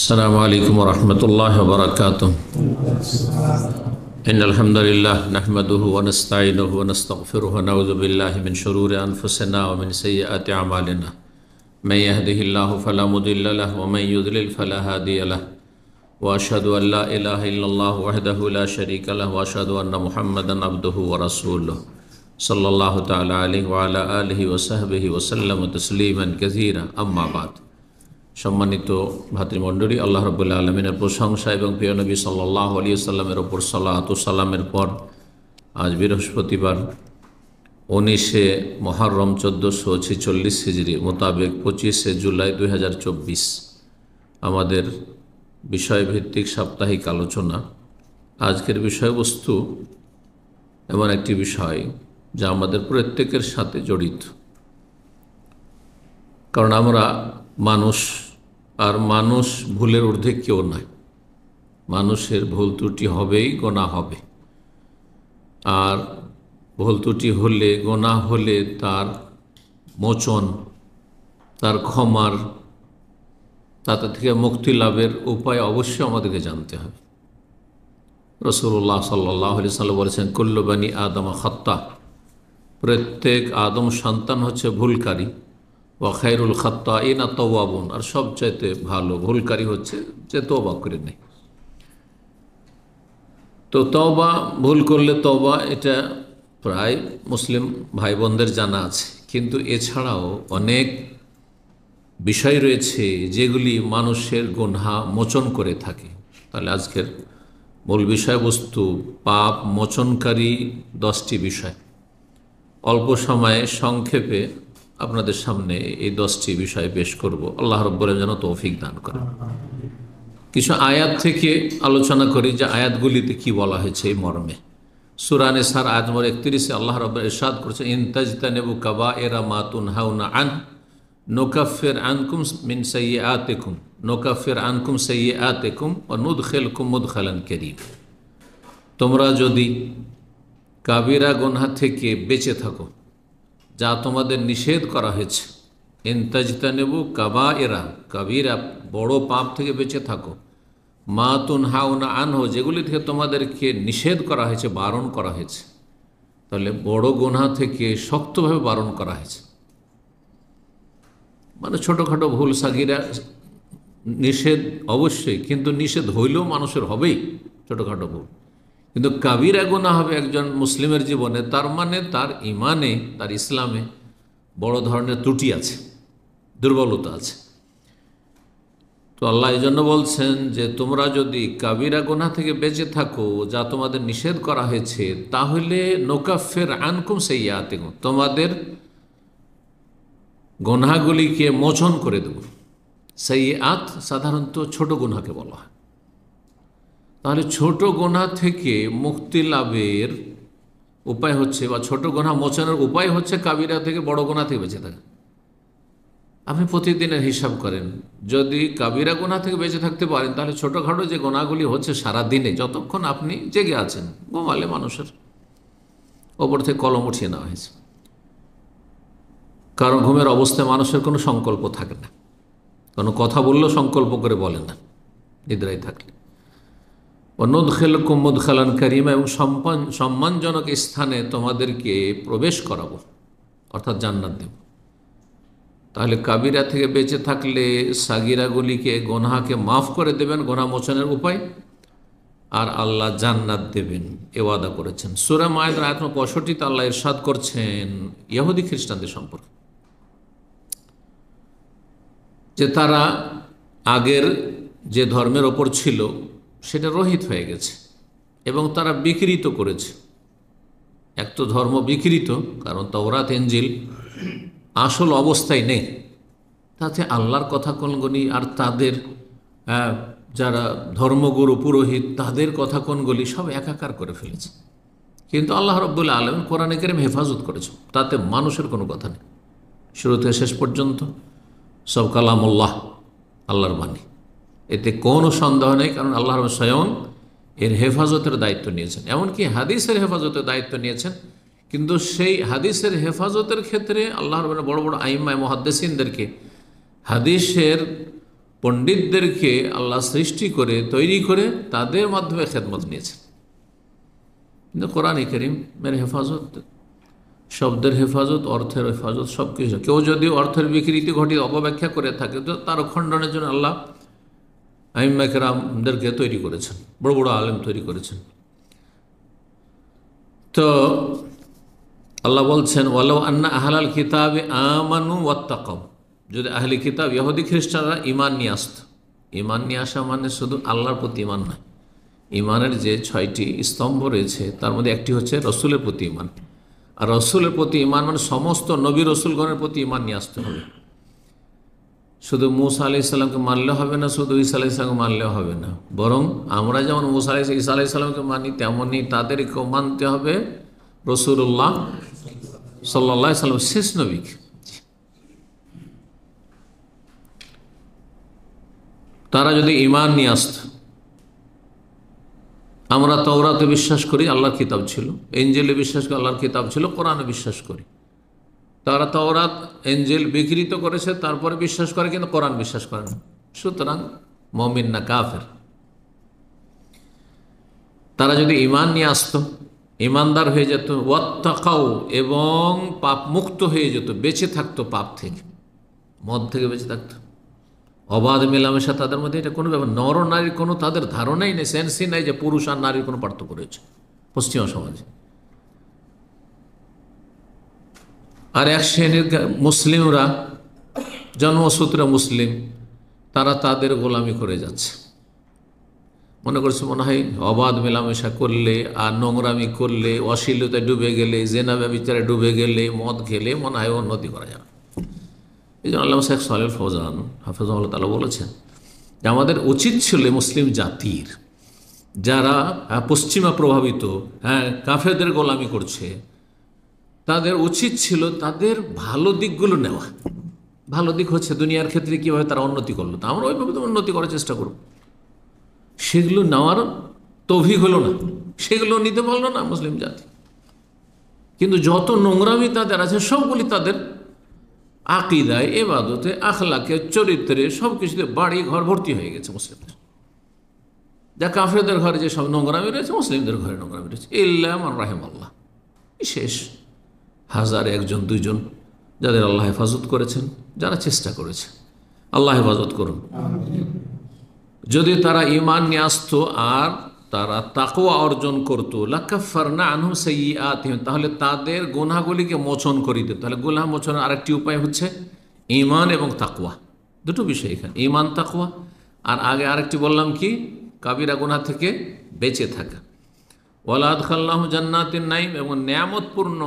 अस्सलामु अलैकुम वरहमतुल्लाहि वबरकातुह। इन्नल हम्दुलिल्लाह नहमदुहु व नस्तईनुहु व नस्तगफिरुहु व नऊज़ु बिल्लाहि मिन शुरूरि अनफुसिना व मिन सय्यिआति अमालिना। मन यहदिहिल्लाहु फला मुदिल्ल लहु व मन युद्लिल फला हादिय लहु व अशहदु अन ला इलाहा इल्लल्लाह वहदहु ला शरीका लहु व अशहदु अन्न मुहम्मदन अब्दुहु व रसूलुहु सल्लल्लाहु तआला अलैहि व अला आलिहि व सहबिहि व सल्लम तस्लीमान कसीरा। अम्मा बाद। सम्मानित भातृमंडলী, আল্লাহ রাব্বুল আলামিনের প্রশংসা এবং প্রিয় নবী সাল্লাল্লাহু আলাইহি ওয়াসাল্লামের ওপর সালাত ও সালামের পর আজ বৃহস্পতিবার 19শে মুহররম 1446 হিজরি মোতাবেক 25শে জুলাই 2024 আমাদের বিষয়ভিত্তিক সাপ্তাহিক আলোচনা। আজকের বিষয়বস্তু এমন একটি বিষয় যা আমাদের প্রত্যেকের সাথে জড়িত, কারণ আমরা মানুষ, আর মানুষ ভুলের ঊর্ধ্বে কেউ নয়। মানুষের ভুল ত্রুটি হবেই, গোনাহ হবে, আর ভুল ত্রুটি হলে, গোনাহ হলে তার মোচন, তার ক্ষমার, তাতে থেকে মুক্তি লাভের উপায় অবশ্যই আমাদেরকে জানতে হবে। রাসূলুল্লাহ সাল্লাল্লাহু আলাইহি ওয়াসাল্লাম বলেছেন, কুল্লু বানি আদম খাত্তা, প্রত্যেক আদম সন্তান হচ্ছে ভুলকারী। ওয়া খায়রুল খাত্তাইনা তাওয়াবুন, আর সবচাইতে ভালো ভুলকারী হচ্ছে যে তওবা করে নেয়। তো তওবা, ভুল করলে তওবা, এটা প্রায় মুসলিম ভাই বোনদের জানা আছে, কিন্তু এছাড়াও অনেক বিষয় রয়েছে যেগুলি মানুষের গুনাহ মোচন করে থাকে। তাহলে আজকের মূল বিষয়বস্তু পাপ মোচনকারী 10টি বিষয়। অল্প সময়ে সংক্ষেপে আপনাদের সামনে এই 10টি বিষয় পেশ করব। আল্লাহ রাব্বুল আলামিন যেন তৌফিক দান করেন। কিছু আয়াত থেকে আলোচনা করি যে আয়াতগুলিতে কি বলা হয়েছে এই মর্মে। সূরা নিসার আয়াত নম্বর 31-এ আল্লাহ রাব্বুল ইরশাদ করেছেন, ইন তাজতানিবু কাবাইরা মা তুনহাউনা আন নুকাফির আনকুম মিন সাইয়্যাতিকুম নুকাফির আনকুম সাইয়্যাতিকুম ওয়া নুদখিলকুম মুদখালান কারীম। তোমরা যদি কাবিরা গুনাহ থেকে বেঁচে থাকো, যা তোমাদের নিষেধ করা হয়েছে, ইন তাজতানিবু কাবাইরা, কাবিরা বড় পাপ থেকে বেঁচে থাকো, মা তুনহাউনা আনহু, যেগুলি থেকে তোমাদেরকে নিষেধ করা হয়েছে, বারণ করা হয়েছে। তাহলে বড় গুনাহ থেকে শক্তভাবে বারণ করা হয়েছে। মানে ছোটোখাটো ভুল সাগিরা নিষেধ অবশ্যই, কিন্তু নিষেধ হইলেও মানুষের হবেই ছোটোখাটো ভুল। কিন্তু কাবিরা গুনাহ হবে একজন মুসলিমের জীবনে, তার মানে তার ইমানে, তার ইসলামে বড় ধরনের ত্রুটি আছে, দুর্বলতা আছে। তো আল্লাহ এই জন্য বলছেন যে তোমরা যদি কাবিরা গুনাহ থেকে বেঁচে থাকো, যা তোমাদের নিষেধ করা হয়েছে, তাহলে নুকাফির আনকুম সাইয়্যাতিকুম, তোমাদের গুনাহগুলিকে মোচন করে দেব। সাইয়্যাত সাধারণত ছোট গুনাহকে বলা হয়। তাহলে ছোট গুনাহ থেকে মুক্তি লাভের উপায় হচ্ছে, বা ছোট গুনাহ মোচনের উপায় হচ্ছে কাবিরা থেকে বড় গুনাহ থেকে বেঁচে থাকা। আপনি প্রতিদিনের হিসাব করেন, যদি কাবিরা গুনাহ থেকে বেঁচে থাকতে পারেন, তাহলে ছোটোখাটো যে গুনাহগুলি হচ্ছে সারা দিনে, যতক্ষণ আপনি জেগে আছেন, ঘুমালে মানুষের ওপর থেকে কলম উঠিয়ে নেওয়া হয়েছে। কারণ ঘুমের অবস্থায় মানুষের কোনো সংকল্প থাকে না, কোনো কথা বললেও সংকল্প করে বলে না নিদ্রায় থাকলে। নুদখিলকুম মুদখালান কারীমা, এবং সম্মানজনক স্থানে তোমাদেরকে প্রবেশ করাবো, অর্থাৎ জান্নাত দেব। তাহলে কাবিরা থেকে বেঁচে থাকলে সাগিরাগুলিকে, গোনাহকে মাফ করে দেবেন, গোনাহ মোচনের উপায়, আর আল্লাহ জান্নাত দেবেন, এ ওয়াদা করেছেন। সূরা মায়েদার আয়াত নম্বর 65-তে আল্লাহ ইরশাদ করছেন ইহুদি খ্রিস্টানদের সম্পর্কে, যে তারা আগের যে ধর্মের ওপর ছিল সেটা রহিত হয়ে গেছে, এবং তারা বিকৃত করেছে। এক তো ধর্ম বিকৃত, কারণ তাওরাত ইনজিল আসল অবস্থায় নেই, তাতে আল্লাহর কথা কোনগুলি, আর তাদের যারা ধর্মগুরু পুরোহিত, তাদের কথা কোনগুলি সব একাকার করে ফেলেছে। কিন্তু আল্লাহ রাব্বুল আলামিন কোরআনে কারীম হেফাজত করেছে, তাতে মানুষের কোনো কথা নেই। শুরু থেকে শেষ পর্যন্ত সব কালামুল্লাহ, আল্লাহর বাণী, এতে কোনো সন্দেহ নেই। কারণ আল্লাহ স্বয়ং এর হেফাজতের দায়িত্ব নিয়েছেন, এমনকি হাদিসের হেফাজতের দায়িত্ব নিয়েছেন। কিন্তু সেই হাদিসের হেফাজতের ক্ষেত্রে আল্লাহর বড় বড় আইম্মায়ে মুহাদ্দিসিনদেরকে হাদিসের পণ্ডিতদেরকে আল্লাহ সৃষ্টি করে তৈরি করে তাদের মাধ্যমে খেদমত নিয়েছেন। কিন্তু কোরআন কারীম মের হেফাজত, শব্দের হেফাজত, অর্থের হেফাজত, সব কিছু। কেউ যদি অর্থের বিকৃতি ঘটিয়ে অপব্যাখ্যা করে থাকে তো তার খণ্ডনের জন্য আল্লাহ আইম্মা কেরামদেরকে তৈরি করেছেন, বড় বড় আলেম তৈরি করেছেন। তো আল্লাহ বলছেন ওয়ালাউ আন্না আহলাল কিতাবে আমানু ওয়াত্তাকাউ, যদি আহলি কিতাব ইহুদি খ্রিস্টানরা ঈমান নিয়ে আসত। ঈমান নিয়ে আসা মানে শুধু আল্লাহর প্রতি ঈমান নয়, ঈমানের যে 6টি স্তম্ভ রয়েছে তার মধ্যে একটি হচ্ছে রসুলের প্রতি ঈমান। আর রসুলের প্রতি ঈমান মানে সমস্ত নবী রসুলগণের প্রতি ঈমান নিয়ে আসতে হবে। শুধু মুসা আলাইহিস সালামকে মানলে হবে না, শুধু ঈসা আলাইহিস সালামকে মানলেও হবে না, বরং আমরা যেমন মুসা ঈসা আলাইহিস সালামকে মানি তেমনই তাদেরকেও মানতে হবে রাসূলুল্লাহ সাল্লাল্লাহু আলাইহি সাল্লাম শেষ নবীকে। তারা যদি ঈমান নিয়ে আসত, আমরা তাওরাতে বিশ্বাস করি, আল্লাহর কিতাব ছিল, ইনজিলে বিশ্বাস করি, আল্লাহর কিতাব ছিল, কোরআনে বিশ্বাস করি। তারা তাওরাত ইনজিল বিকৃত করেছে, তারপরে বিশ্বাস করে, কিন্তু কোরআন বিশ্বাস করে না, সুতরাং মুমিন না, কাফের। তারা যদি ঈমান নিয়ে আসত, ঈমানদার হয়ে যেত, ওয়াত্তাকাউ এবং পাপ মুক্ত হয়ে যেত, বেঁচে থাকতো পাপ থেকে, মদ থেকে বেঁচে থাকতো, অবাধ মেলামেশা তাদের মধ্যে, এটা কোনো ব্যাপার। নর নারীর কোনো তাদের ধারণাই নেই, সেন্সই নাই যে পুরুষ আর নারীর কোনো পার্থক্য রয়েছে পশ্চিমা সমাজে। আর এক শ্রেণীর মুসলিমরা, জন্মসূত্রে মুসলিম, তারা তাদের গোলামি করে যাচ্ছে, মনে করছে মনে হয় অবাধ মেলামেশা করলে আর নোংরামি করলে, অশ্লীলতায় ডুবে গেলে, জেনা ব্যভিচারে ডুবে গেলে, মদ খেলে মনে হয় উন্নতি করা যাবে। এই জন্য আল্লামা শেখ সালেহ ফৌজান হাফিজাহুল্লাহ তাআলা বলেছেন যে আমাদের উচিত ছিল মুসলিম জাতির, যারা পশ্চিমা প্রভাবিত কাফেরদের গোলামি করছে, তাদের উচিত ছিল তাদের ভালো দিকগুলো নেওয়া। ভালো দিক হচ্ছে দুনিয়ার ক্ষেত্রে কীভাবে তারা উন্নতি করলো, তা আমরা ওইভাবে তো উন্নতি করার চেষ্টা করব। সেগুলো নেওয়ার তৌফিক হলো না, সেগুলো নিতে পারলো না মুসলিম জাতি। কিন্তু যত নোংরামি তাদের আছে সবগুলি তাদের আকিদায়, এবাদতে, আখলাকে, চরিত্রে, সব কিছুতে বাড়ি ঘর ভর্তি হয়ে গেছে মুসলিমদের। যা কাফেরদের ঘরে যে সব নোংরামি রয়েছে, মুসলিমদের ঘরে নোংরামি রয়েছে, ইল্লা মান রাহিমাল্লাহ, শেষ 1000 1জন 2জন যাদের আল্লাহ হেফাজত করেছেন, যারা চেষ্টা করেছে। আল্লাহ হেফাজত করুন। যদি তারা ঈমান নিয়ে আসতো আর তারা তাকওয়া অর্জন করতো, লাকাফারনা আনহুম সাইয়্যাতিহিম, তাহলে তাদের গুনাহগুলিকে মোচন করে দিত। তাহলে গুনাহ মোচনের আরেকটি উপায় হচ্ছে ঈমান এবং তাকওয়া, দুটো বিষয় এখানে, ঈমান তাকওয়া। আর আগে আরেকটি বললাম কি, কাবিরা গুনাহ থেকে বেঁচে থাকা। ওয়ালা আদখালনাহু জান্নাতিন নাঈম, এবং নিয়ামতপূর্ণ,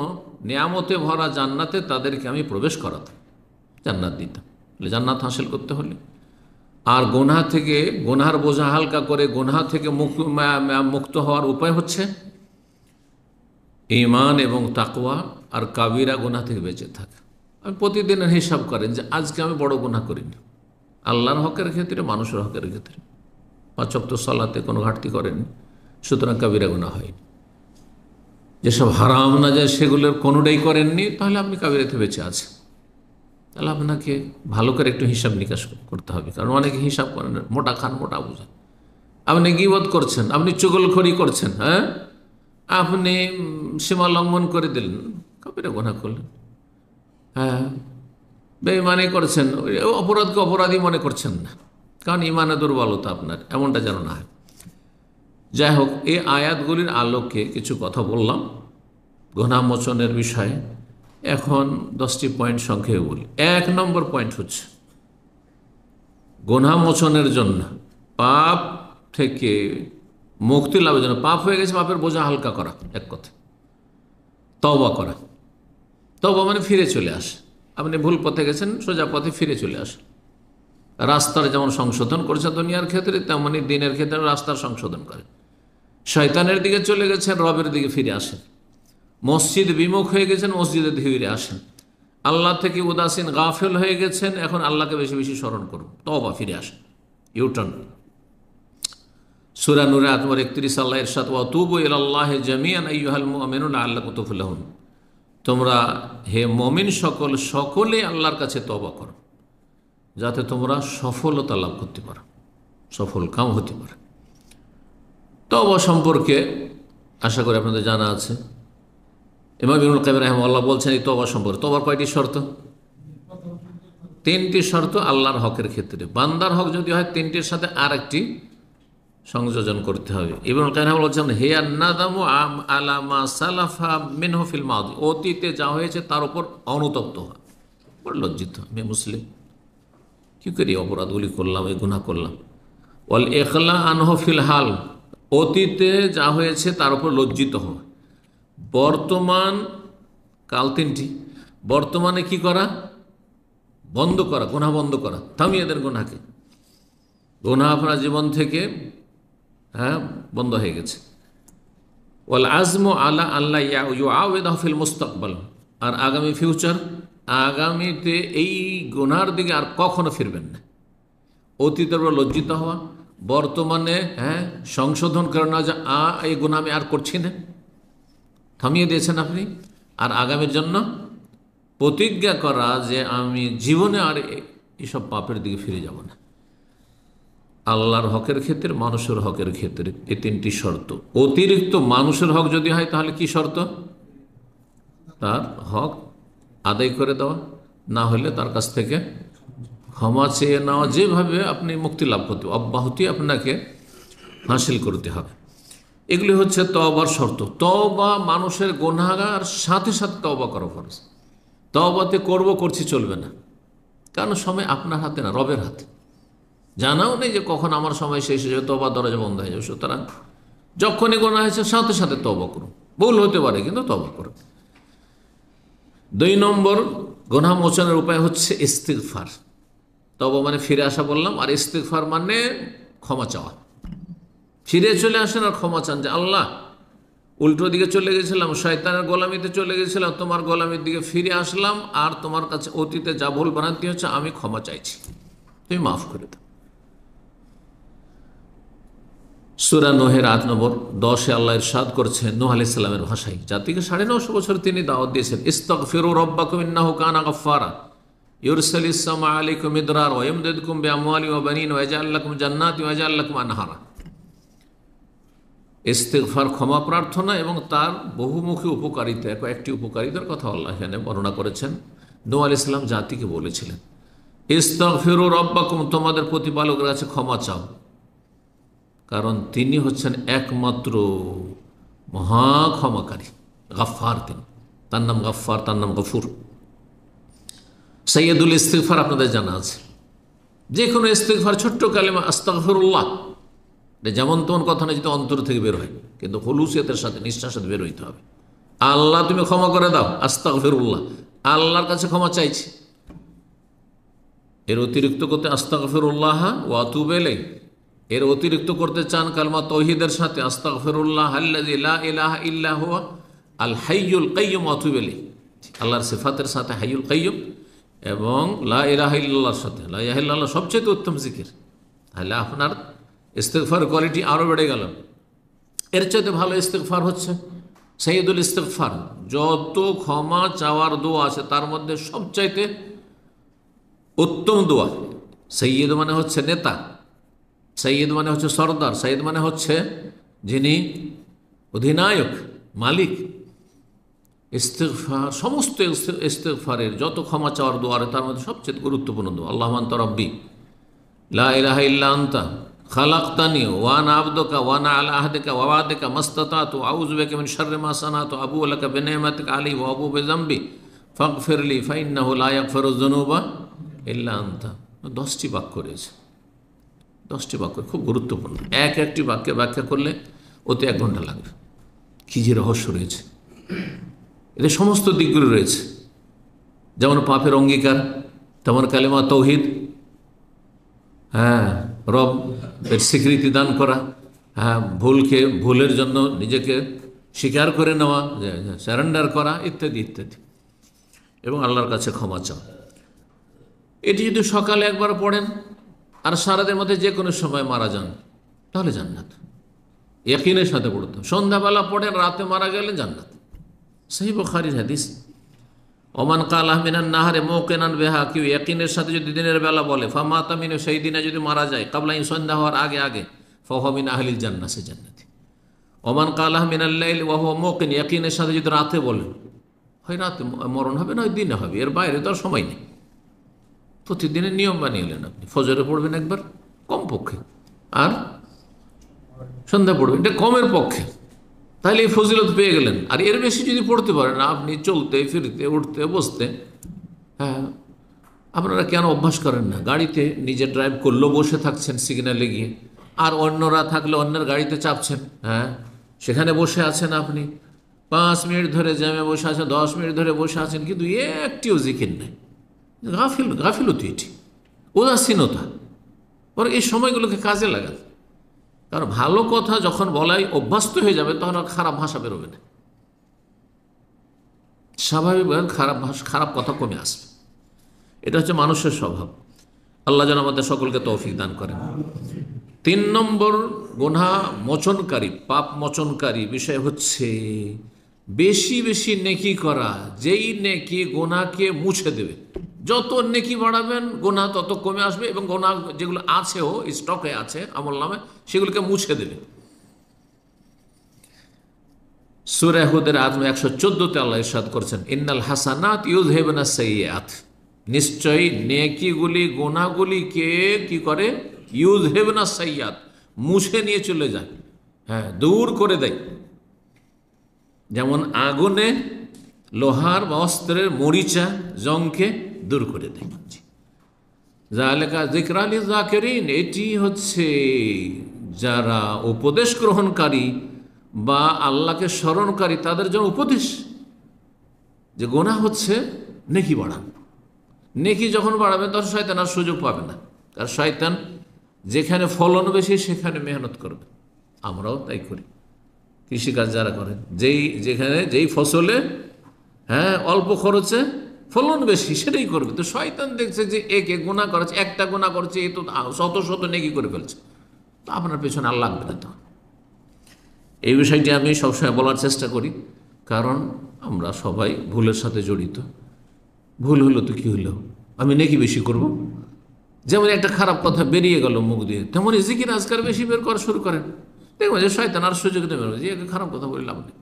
নিয়ামতে ভরা জান্নাতে তাদেরকে আমি প্রবেশ করাতাম, জান্নাত দিতাম। জান্নাত হাসিল করতে হলে আর গুনাহ থেকে, গুনাহর বোঝা হালকা করে গুনাহ থেকে মুক্ত হওয়ার উপায় হচ্ছে ঈমান এবং তাকওয়া আর কাবিরা গুনাহ থেকে বেঁচে থাকা। আমি প্রতিদিনের হিসাব করেন যে আজকে আমি বড় গুনাহ করিনি, আল্লাহর হকের ক্ষেত্রে, মানুষের হকের ক্ষেত্রে 5 ওয়াক্ত সালাতে কোনো ঘাটতি করেননি, সুতরাং কাবিরা গুনাহ হয়নি। যেসব হারাম না যায় সেগুলোর কোনোটাই করেননি, তাহলে আপনি কাবিরাতে বেঁচে আছেন। তাহলে আপনাকে ভালো করে একটু হিসাব নিকাশ করতে হবে, কারণ অনেকে হিসাব করেন, মোটা খান মোটা বুঝেন। আপনি গীবত করছেন, আপনি চুগলখড়ি করছেন, আপনি সীমা লঙ্ঘন করে দিলেন, কাবিরা গুনাহ করলেন। বেঈমানি করছেন, অপরাধকে অপরাধী মনে করছেন না, কারণ ঈমানে দুর্বলতা আপনার, এমনটা যেন না হয়। যাই হোক, এই আয়াতগুলির আলোকে কিছু কথা বললাম গুনাহ মোচনের বিষয়ে। এখন 10টি পয়েন্ট সংক্ষেপে বলি। 1 নম্বর পয়েন্ট হচ্ছে গুনাহ মোচনের জন্য, পাপ থেকে মুক্তি লাভের জন্য, পাপ হয়ে গেছে পাপের বোঝা হালকা করা, এক কথা তওবা করা। তওবা মানে ফিরে চলে আসে, আপনি ভুল পথে গেছেন, সোজা পথে ফিরে চলে আসে। রাস্তার যেমন সংশোধন করেছে দুনিয়ার ক্ষেত্রে, তেমনি দিনের ক্ষেত্রে রাস্তার সংশোধন করে। শয়তানের দিকে চলে গেছেন, রবের দিকে ফিরে আসেন। মসজিদ বিমুখ হয়ে গেছেন, মসজিদে ফিরে আসেন। আল্লাহ থেকে উদাসীন গাফেল হয়ে গেছেন, এখন আল্লাহকে বেশি বেশি স্মরণ করুন, তওবা, ফিরে আসেন, ইউটার্ন। সূরা নূর আয়াত নম্বর 31 আল্লাহ ইরশাদ, ওয়া তুবু ইলাল্লাহি জামিআন আইয়ুহাল মুমিনুনা লাআল্লাকুম তুফলিহুন, তোমরা হে মুমিন সকলে আল্লাহর কাছে তওবা করো, যাতে তোমরা সফলতা লাভ করতে পারো, সফল কাম হতে পারে। তওবা সম্পর্কে আশা করি আপনাদের জানা আছে। ইমাম ইবনুল কাইয়িম রাহিমাহুল্লাহ বলছেন এই তওবা সম্পর্কে, তওবার কয়টি শর্ত? 3টি শর্ত আল্লাহর হকের ক্ষেত্রে। বান্দার হক যদি হয় 3টির সাথে আর একটি সংযোজন করতে হবে। ইবনুল কাইয়িম বলছেন হিয়া নাদামু আলা মা সালাফা মিনহু ফিল মাদি, অতীতে যা হয়েছে তার উপর অনুতপ্ত হওয়া। বড় লজ্জিত, আমি মুসলিম, কি করি অপরাধগুলি করলাম, এই গুনাহ করলাম। ওয়াল ইখলা আনহু ফিল হাল, অতীতে যা হয়েছে তার উপর লজ্জিত হওয়া। বর্তমান কাল 3টি, বর্তমানে কি করা? বন্ধ করা, গুনাহ বন্ধ করা, থামিয়ে দেন গুনাহকে। গুনাহ আপনার জীবন থেকে বন্ধ হয়ে গেছে। ওয়াল আজমু আলা আল্লাহ ইউআউযিহু ফিল মুস্তাকবাল, আর আগামী ফিউচার, আগামীতে এই গুনার দিকে আর কখনো ফিরবেন না। অতীতের উপর লজ্জিত হওয়া, বর্তমানে সংশোধন করে না যে এই গুনাহ আমি আর করছি না, থামিয়ে দিয়েছেন আপনি। আর আগামীর জন্য প্রতিজ্ঞা করা যে আমি জীবনে আর এইসব পাপের দিকে ফিরে যাব না। আল্লাহর হকের ক্ষেত্রে, মানুষের হকের ক্ষেত্রে এই 3টি শর্ত। অতিরিক্ত মানুষের হক যদি হয় তাহলে কি শর্ত? তার হক আদায় করে দেওয়া, না হলে তার কাছ থেকে ক্ষমা চেয়ে নেওয়া। যেভাবে আপনি মুক্তি লাভ করতে, অব্যাহতি আপনাকে হাসিল করতে হবে। এগুলি হচ্ছে তওবার শর্ত। তওবা মানুষের গুনাহগার সাথে সাথে তওবা করা ফরজ। তওবাতে করছি চলবে না, কারণ সময় আপনার হাতে না, রবের হাতে। জানাও নেই যে কখন আমার সময় শেষ হয়ে যাবে, তওবার দরজা বন্ধ হয়ে যাবে। সুতরাং যখনই গুনাহ হয়েছে সাথে সাথে তওবা করুন। ভুল হতে পারে কিন্তু তওবা করুন। 2 নম্বর গুনাহ মোচনের উপায় হচ্ছে ইস্তিগফার। তওবা মানে ফিরে আসা বললাম, আর ইস্তিগফার মানে ক্ষমা চাওয়া। ফিরে চলে আসেন আর ক্ষমা চান যে আল্লাহ, উল্টো দিকে চলে গেছিলাম, শয়তানের গোলামিতে চলে গেছিলাম, তোমার গোলামির দিকে ফিরে আসলাম, আর তোমার কাছে অতীতে যা ভুল ভ্রান্তি হচ্ছে আমি ক্ষমা চাইছি, তুমি মাফ করে দাও। সূরা নূহের 8 নম্বর 10 আল্লাহ ইরশাদ করছেন নূহ আলাইহিস সালামের ভাষায়, জাতিকে 950 বছর তিনি দাওয়াত দিয়েছেন। ইস্তাগফিরু রাব্বাকুম ইন্নাহু কানা গাফফারা ইউরসিলিস সামা আলাইকুম মিদরার ওয়া ইয়ামদিদকুম বিআমওয়ালি ওয়া বানিন ওয়া ইয়াজআল লাকুম জান্নাতি ওয়া ইয়াজআল লাকুম আনহারা। ইস্তিগফার ক্ষমা প্রার্থনা এবং তার বহুমুখী উপকারিতা, কয়েকটি উপকারিতার কথা আল্লাহ এখানে বর্ণনা করেছেন। নূহ আলাইহিস সালাম জাতিকে বলেছিলেন ইস্তাগফিরু রাব্বাকুম, তোমাদের প্রতিপালকের কাছে ক্ষমা চাও, কারণ তিনি হচ্ছেন একমাত্র মহা ক্ষমাকারী, গাফফার। তিনি, তার নাম গাফফার, তার নাম গফুর। সাইয়্যিদুল ইস্তিগফার আপনাদের জানা আছে। যে কোনো ইস্তিগফার, ছোট্ট কালেমা আস্তাগফিরুল্লাহ, যেমন তেমন কথা না, যদি অন্তর থেকে বের হয়, কিন্তু খুলুসিয়তের সাথে, নিষ্ঠার সাথে বের হইতে হবে। আল্লাহ তুমি ক্ষমা করে দাও, আস্তাগফিরুল্লাহ, আল্লাহর কাছে ক্ষমা চাইছি। এর অতিরিক্ত করতে আস্তাগফিরুল্লাহ ওয়া আতুবু ইলাইহি, এর অতিরিক্ত করতে চান কালমা তাওহীদের সাথে আস্তাগফিরুল্লাহ আল্লাযী লা ইলাহা ইল্লা হুয়া আল হাইয়ুল কাইয়্যুম ওয়া আতুবু ইলাইহি, আল্লাহর সিফাতের সাথে হাইয়ুল কাইয়্যুম এবং লা ইলাহা ইল্লাল্লাহর সাথে। লা ইলাহা ইল্লাল্লাহ সবচেয়ে উত্তম জিকির, তাহলে আপনার ইস্তিগফার কোয়ালিটি আরও বেড়ে গেল। এর চাইতে ভালো ইস্তিগফার হচ্ছে সাইয়্যিদুল ইস্তিগফার। যত ক্ষমা চাওয়ার দোয়া আছে তার মধ্যে সবচাইতে উত্তম দোয়া। সৈয়দ মানে হচ্ছে নেতা, সৈয়দ মানে হচ্ছে সর্দার, সৈয়দ মানে হচ্ছে যিনি অধিনায়ক, মালিক। ইস্তিগফার, সমস্ত ইস্তিগফারের যত ক্ষমা চাওয়ার দোয়ারে তার মধ্যে সবচেয়ে গুরুত্বপূর্ণ দোয়া আল্লাহুম্মা আনতা রাব্বি লা ইলাহা ইল্লা আনতা খালাকতানি ওয়া আনা আবদুকা ওয়া আনা আলা আহদিকা ওয়া ওয়াদিকা মাসতাতাতু আউযু বিকা মিন শাররি মা সানাতু আবুউ লাকা বিনি'মাতিকা আলাইহি ওয়া আবুউ বিযামবি ফাগফিরলি ফাইন্নাহু লা ইয়াগফিরুয যুনুবা ইল্লা আনতা। 10টি বাক্য রয়েছে, 10টি বাক্য খুব গুরুত্বপূর্ণ। একটি বাক্যে ব্যাখ্যা করলে ওতে 1 ঘন্টা লাগবে। কী যে রহস্য রয়েছে এদের, সমস্ত দিকগুলো রয়েছে। যেমন পাপের অঙ্গীকার, তেমন কালেমা তাওহীদ, রব এর স্বীকৃতি দান করা, ভুলের জন্য নিজেকে স্বীকার করে নেওয়া, স্যারেন্ডার করা, ইত্যাদি ইত্যাদি, এবং আল্লাহর কাছে ক্ষমা চাওয়া। এটি যদি সকালে একবার পড়েন আর সারাদের মধ্যে যে কোনো সময় মারা যান তাহলে জান্নাত, ইয়াকিনের সাথে পড়তে। সন্ধ্যাবেলা পড়েন, রাতে মারা গেলে জান্নাত। সহিহ বুখারীর হাদিস। ওমান কালাহ মিনান নাহারে মুকিনান বিহা, কেউ ইয়াকিনের সাথে যদি দিনের বেলা বলে, ফামাতা মিনহু, সেই দিনে যদি মারা যায়, কাবলা ইন, সন্ধ্যা হওয়ার আগে আগে, ফাহুয়া মিন আহলিল জান্নাহ, সে জান্নাতি। ওমান কালাহ মিনাল লাইল ওয়া হুয়া মুকিন, ইয়াকিনের সাথে যদি রাতে বলে, হয় রাতে মরণ হবে, না হয় দিনে হবে, এর বাইরে তো আর সময় নেই। প্রতিদিনের নিয়ম বানিয়ে নেন আপনি, ফজরে পড়বেন একবার কমপক্ষে, আর সন্ধ্যা পড়বেন, এটা কমের পক্ষে, তাহলে এই ফজিলত পেয়ে গেলেন। আর এর বেশি যদি পড়তে পারেন আপনি, চলতে ফিরতে উঠতে বসতে, হ্যাঁ, আপনারা কেন অভ্যাস করেন না? গাড়িতে নিজে ড্রাইভ করলেও বসে থাকছেন সিগন্যালে গিয়ে, আর অন্যরা থাকলে অন্যের গাড়িতে চাপছেন, হ্যাঁ, সেখানে বসে আছেন আপনি 5 মিনিট ধরে জ্যামে বসে আছেন, 10 মিনিট ধরে বসে আছেন, কিন্তু একটিও জিকির নেই। গাফিলতি এটি, উদাসীনতা। পরে এই সময়গুলোকে কাজে লাগান, কারণ ভালো কথা যখন বলাই অভ্যস্ত হয়ে যাবে তখন আর খারাপ ভাষা বেরোবে না, স্বাভাবিকভাবে খারাপ কথা কমে আসবে। এটা হচ্ছে মানুষের স্বভাব। আল্লাহ যেন আমাদের সকলকে তৌফিক দান করেন। 3 নম্বর গুনাহ মোচনকারী, পাপ মোচনকারী বিষয় হচ্ছে বেশি বেশি নেকি করা, যেই নেকি গুনাহকে মুছে দেবে। যত নেকি বাড়াবেন গুনাহ তত কমে আসবে, এবং গুনাহ যেগুলো আছেও স্টকে আছে আমল নামে, সেগুলোকে মুছে দেবে। সূরা হুদের আয়াত 114-তে আল্লাহ ইরশাদ করেছেন, ইন্নাল হাসানাত ইউযহিবুনা সাইয়্যাত, নিশ্চয়ই নেকিগুলি গুনাহগুলিকে কি করে? ইউযহিবুনা সাইয়্যাত, মুছে নিয়ে চলে যায়, হ্যাঁ, দূর করে দেয়। যেমন আগুনে লোহার বা অস্ত্রের মরিচা জংকে দূর করে দেয়। যালিকা যিকরা লিযাকিরিন, এটি হচ্ছে যারা উপদেশ গ্রহণকারী বা আল্লাহকে স্মরণকারী তাদের জন্য উপদেশ, যে গুনাহ হচ্ছে নেকি বাড়ান। নেকি যখন বাড়াবে তখন শয়তান আর সুযোগ পাবে না, কারণ শয়তান যেখানে ফলন বেশি সেখানে মেহনত করবে। আমরাও তাই করি, কৃষিকাজ যারা করেন, যেই ফসলে, হ্যাঁ, অল্প খরচে ফলন বেশি সেটাই করবে। তো শয়তান দেখছে যে একে গুনাহ করেছে, একটা গুনাহ করেছে, এ তো শত শত নেকি করে ফেলছে, তো আপনার পেছনে আর লাগবে না। তো এই বিষয়টি আমি সবসময় বলার চেষ্টা করি, কারণ আমরা সবাই ভুলের সাথে জড়িত। ভুল হলো তো কি হলো, আমি নেকি বেশি করব। যেমন একটা খারাপ কথা বেরিয়ে গেল মুখ দিয়ে, তেমনই জিকির আজকার বেশি বের করা শুরু করেন, দেখবেন যে শয়তান আর সুযোগ নেবে যে একে খারাপ কথা বললাম না।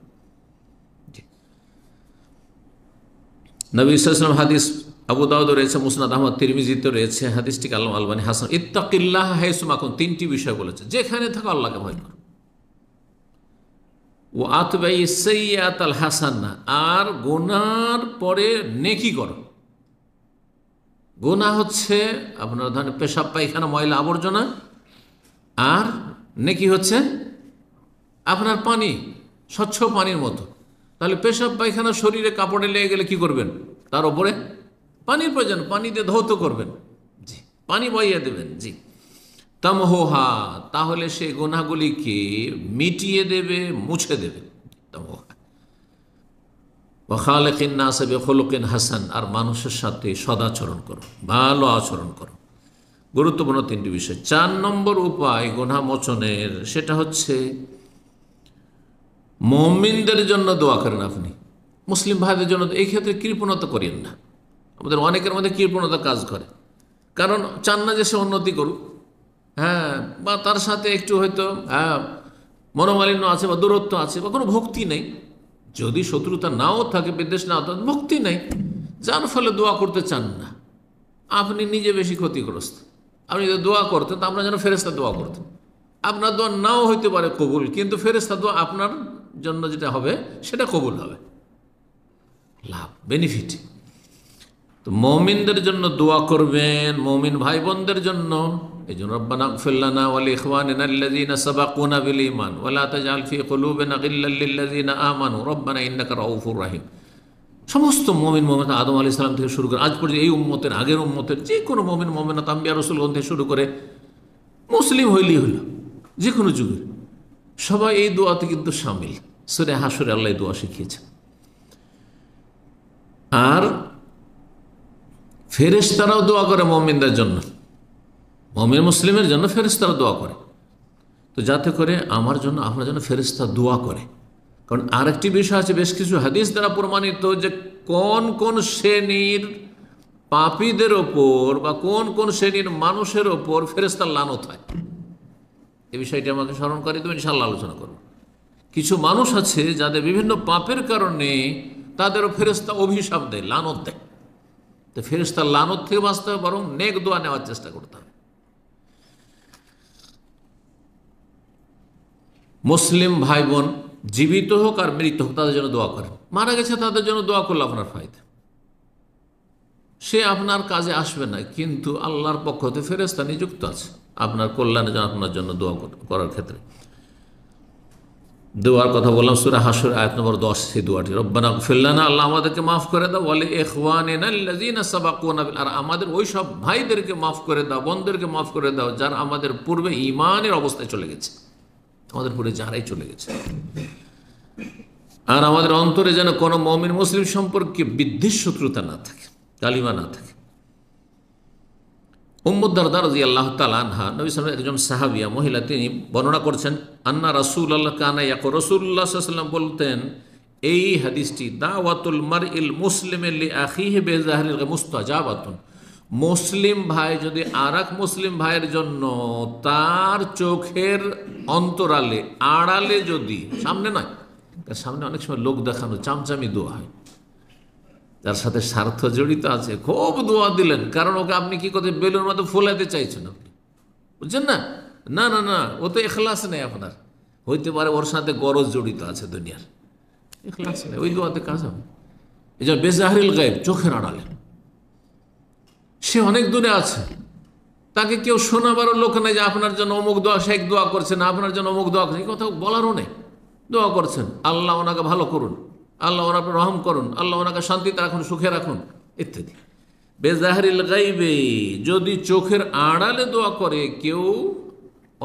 নবী সাল্লাল্লাহু আলাইহি ওয়াসাল্লাম হাদিস আবু দাউদ রয়েছে, মুসনাদ আহমদ, তিরমিজিতে রয়েছে, হাদিসটিকে আল্লামা আলবানী হাসান। ইত্তাকিল্লাহ হাইসুমা কুন, 3টি বিষয় বলেছে, যেখানে থাকো আল্লাহকে ভয় করো। ও আতবাই সাইয়্যাতাল হাসানা, আর গুনার পরে নেকি করো। গুনাহ হচ্ছে আপনার ধরেন পেশাব পায়খানা ময়লা আবর্জনা, আর নেকি হচ্ছে আপনার পানি, স্বচ্ছ পানির মতো। তাহলে পেশাব পায়খানা শরীরে কাপড়ে লেগে গেলে কি করবেন? তার উপরে পানির প্রয়োজন, পানি দিয়ে ধৌত করবেন, জি, পানি বইয়ে দেবেন, জি। তামহোহা, তাহলে সে গুনাহগুলিকে মিটিয়ে দেবে, মুছে দেবে। তামহোহা ওয়া খালিকিন নাস বিখুলুকিন হাসান, আর মানুষের সাথে সদাচরণ করো, ভালো আচরণ করো। গুরুত্বপূর্ণ 3টি বিষয়। 4 নম্বর উপায় গুনাহ মোচনের, সেটা হচ্ছে মুমিনদের জন্য দোয়া করেন আপনি, মুসলিম ভাইদের জন্য। এই ক্ষেত্রে কৃপণতা করেন না। আমাদের অনেকের মধ্যে কৃপণতা কাজ করে, কারণ চান না যে সে উন্নতি করুক, হ্যাঁ, বা তার সাথে একটু হয়তো, হ্যাঁ, মনোমালিন্য আছে বা দূরত্ব আছে বা কোনো ভক্তি নেই। যদি শত্রুতা নাও থাকে, বিদ্বেষ নাও থাকে, ভক্তি নেই, যার ফলে দোয়া করতে চান না। আপনি নিজে বেশি ক্ষতিগ্রস্ত। আপনি যদি দোয়া করতেন তা আপনার যেন ফেরেশতা দোয়া করতেন। আপনার দোয়া নাও হইতে পারে কবুল, কিন্তু ফেরেশতা দোয়া আপনার জন্য যেটা হবে সেটা কবুল হবে, লাভ, বেনিফিট। তো মুমিনদের জন্য দোয়া করবেন, মুমিন ভাই বোনদের জন্য। এই জন্য রব্বানা ইগফির লানা ওয়া লিইখওয়ানিনা আল্লাযীনা সাবাকুনা বিল ঈমান ওয়া লা তাজআল ফী কুলুবিনা গিল্লাল লিল্লাযীনা আমানু রব্বানা ইন্নাকা রাউফুর রাহিম। সমস্ত মুমিন মুমিনাত আদম আলাইহিস সালাম থেকে শুরু করে আজ পর্যন্ত এই উম্মতের, আগের উম্মতের যে কোনো মুমিন মুমিনাত, আম্বিয়া রাসূলগণ থেকে শুরু করে মুসলিম হইলেই হলো, যে কোনো যুগের সবাই এই দোয়াতে কিন্তু শামিল। সূরা হাশরে আল্লাহ দোয়া শিখিয়েছেন। আর ফেরেশতারাও দোয়া করে মুমিনদের জন্য, মুমিন মুসলিমের জন্য ফেরেশতারা দোয়া করে। তো যাতে করে আমার জন্য, আপনার জন্য ফেরেশতা দোয়া করে, কারণ আরেকটি বিষয় আছে, বেশ কিছু হাদিস দ্বারা প্রমাণিত যে কোন কোন শ্রেণীর পাপীদের ওপর বা কোন কোন শ্রেণীর মানুষের ওপর ফেরেশতার লানত হয়। এই বিষয়টি আমাকে স্মরণ করে দেবেন, ইনশাআল্লাহ আলোচনা করব। কিছু মানুষ আছে যাদের বিভিন্ন পাপের কারণে তাদেরও ফেরেশতা অভিশাপ দেয়, লানত দেয়। তো ফেরেশতার লানত থেকে বাঁচতে হবে, বরং নেক দোয়া নেওয়ার চেষ্টা করতে হবে। মুসলিম ভাই বোন জীবিত হোক আর মৃত হোক তাদের জন্য দোয়া করেন। মারা গেছে তাদের জন্য দোয়া করলে আপনার ফায়দা। সে আপনার কাজে আসবে না, কিন্তু আল্লাহর পক্ষ থেকে ফেরেশতা নিযুক্ত আছে আপনার কল্যাণের জন্য, আপনার জন্য দোয়া করার ক্ষেত্রে। দোয়ার কথা বললাম সূরা হাশর আয়াত নম্বর 10, সেই দোয়াটি, রব্বানা ইগফির লানা, আল্লাহ আমাদেরকে মাফ করে দাও, ওয়া লিইখওয়ানিনা আল্লাযীনা সাবাকুনা বিল, আর আমাদের ওই সব ভাইদেরকে মাফ করে দাও, বোনদেরকে মাফ করে দাও যারা আমাদের পূর্বে ঈমানের অবস্থায় চলে গেছে, আমাদের পূর্বে যারাই চলে গেছে। আর আমাদের অন্তরে যেন কোনো মুমিন মুসলিম সম্পর্কে বিদ্বেষ শত্রুতা না থাকে, কালিমা না থাকে। উম্মু দারদা রাদিয়াল্লাহু তাআলা আনহা, নবী সাল্লাল্লাহু আলাইহি ওয়াসাল্লাম একজন সাহাবিয়া মহিলা, তিনি বর্ণনা করছেন আন্না রাসূলুল্লাহ কানা ইয়াকুল, রাসূলুল্লাহ সাল্লাল্লাহু আলাইহি ওয়াসাল্লাম বলতেন, এই হাদিসটি, দাওয়াতুল মারইল মুসলিমি লিআখিহি বিযাহরিল মুস্তাজাবাতুন, মুসলিম ভাই যদি আরেক মুসলিম ভাইয়ের জন্য তার চোখের অন্তরালে, আড়ালে, যদি সামনে নয়, তার সামনে অনেক সময় লোক দেখানো চামচামি দোয়া হয়, যার সাথে স্বার্থ জড়িত আছে, খুব দোয়া দিলেন, কারণ ওকে আপনি কি করতে বেলুন মতো ফোলাতে চাইছেন আপনি, বুঝছেন না? না না না, ও তো ইখলাস নেই আপনার, হইতে পারে ওর সাথে গরজ জড়িত আছে দুনিয়ার, ইখলাস নেই, ওই দোয়াতে কাজ হবে। এই যে বেজাহরিল গায়ব, চোখের আড়ালে, সে অনেক দূরে আছে, তাকে কেউ শোনাবারও লোক নেই যে আপনার জন্য অমুক দোয়া, শেখ দোয়া করছেন, আপনার জন্য অমুক দোয়া করছেন, এই কথা বলারও নেই। দোয়া করছেন, আল্লাহ ওনাকে ভালো করুন, আল্লাহ ওনাকে রহম করুন, আল্লাহ ওনাকে শান্তিতে রাখুন, সুখে রাখুন, ইত্যাদি। বেজাহরিল গায়বে, যদি চোখের আড়ালে দোয়া করে কেউ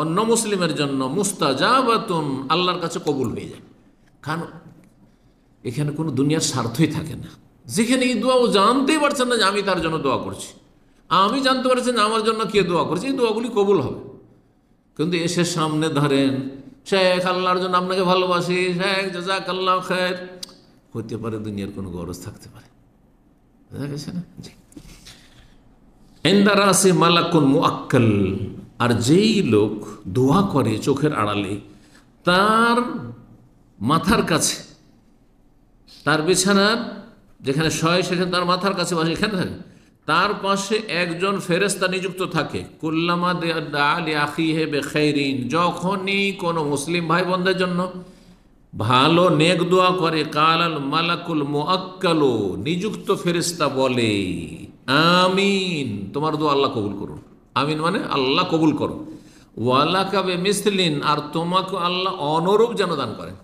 অন্য মুসলিমের জন্য, মুস্তাজাবাতুন, আল্লাহর কাছে কবুল হয়ে যায়। কারণ এখানে কোনো দুনিয়ার স্বার্থই থাকে না, যেখানে এই দোয়া ও জানতেই পারছেন না যে আমি তার জন্য দোয়া করছি, আমি জানতে পারছি না আমার জন্য কে দোয়া করছে, এই দোয়াগুলি কবুল হবে। কিন্তু এসে সামনে ধরেন, শেখ আল্লাহর জন্য আপনাকে ভালোবাসি, শেখ জাযাকাল্লাহু খায়র, হতে পারে দুনিয়ার কোনো গরজ থাকতে পারে, বুঝা গেছে না? জি। ইনদা রাসি মালাকুন মুআক্কাল, আর যেই লোক দোয়া করে চোখের আড়ালে, তার মাথার কাছে, তার বিছানার যেখানে শয় সেখানে তার মাথার কাছে বা সেখানে থাকে, তার পাশে একজন ফেরেশতা নিযুক্ত থাকে। কুল্লামা দা লিআখিহি বিখাইরিন, যখনই কোনো মুসলিম ভাই বোনদের জন্য ভালো নেক দোয়া করে, কালাল মালাকুল মুআক্কালু, নিযুক্ত ফেরেশতা বলে, আমিন, তোমার দোয়া আল্লাহ কবুল করুন। আমিন মানে আল্লাহ কবুল করুন। ওয়ালাকা বিমিসলিন, আর তোমাকে আল্লাহ অনুরূপ যেন দান করেন,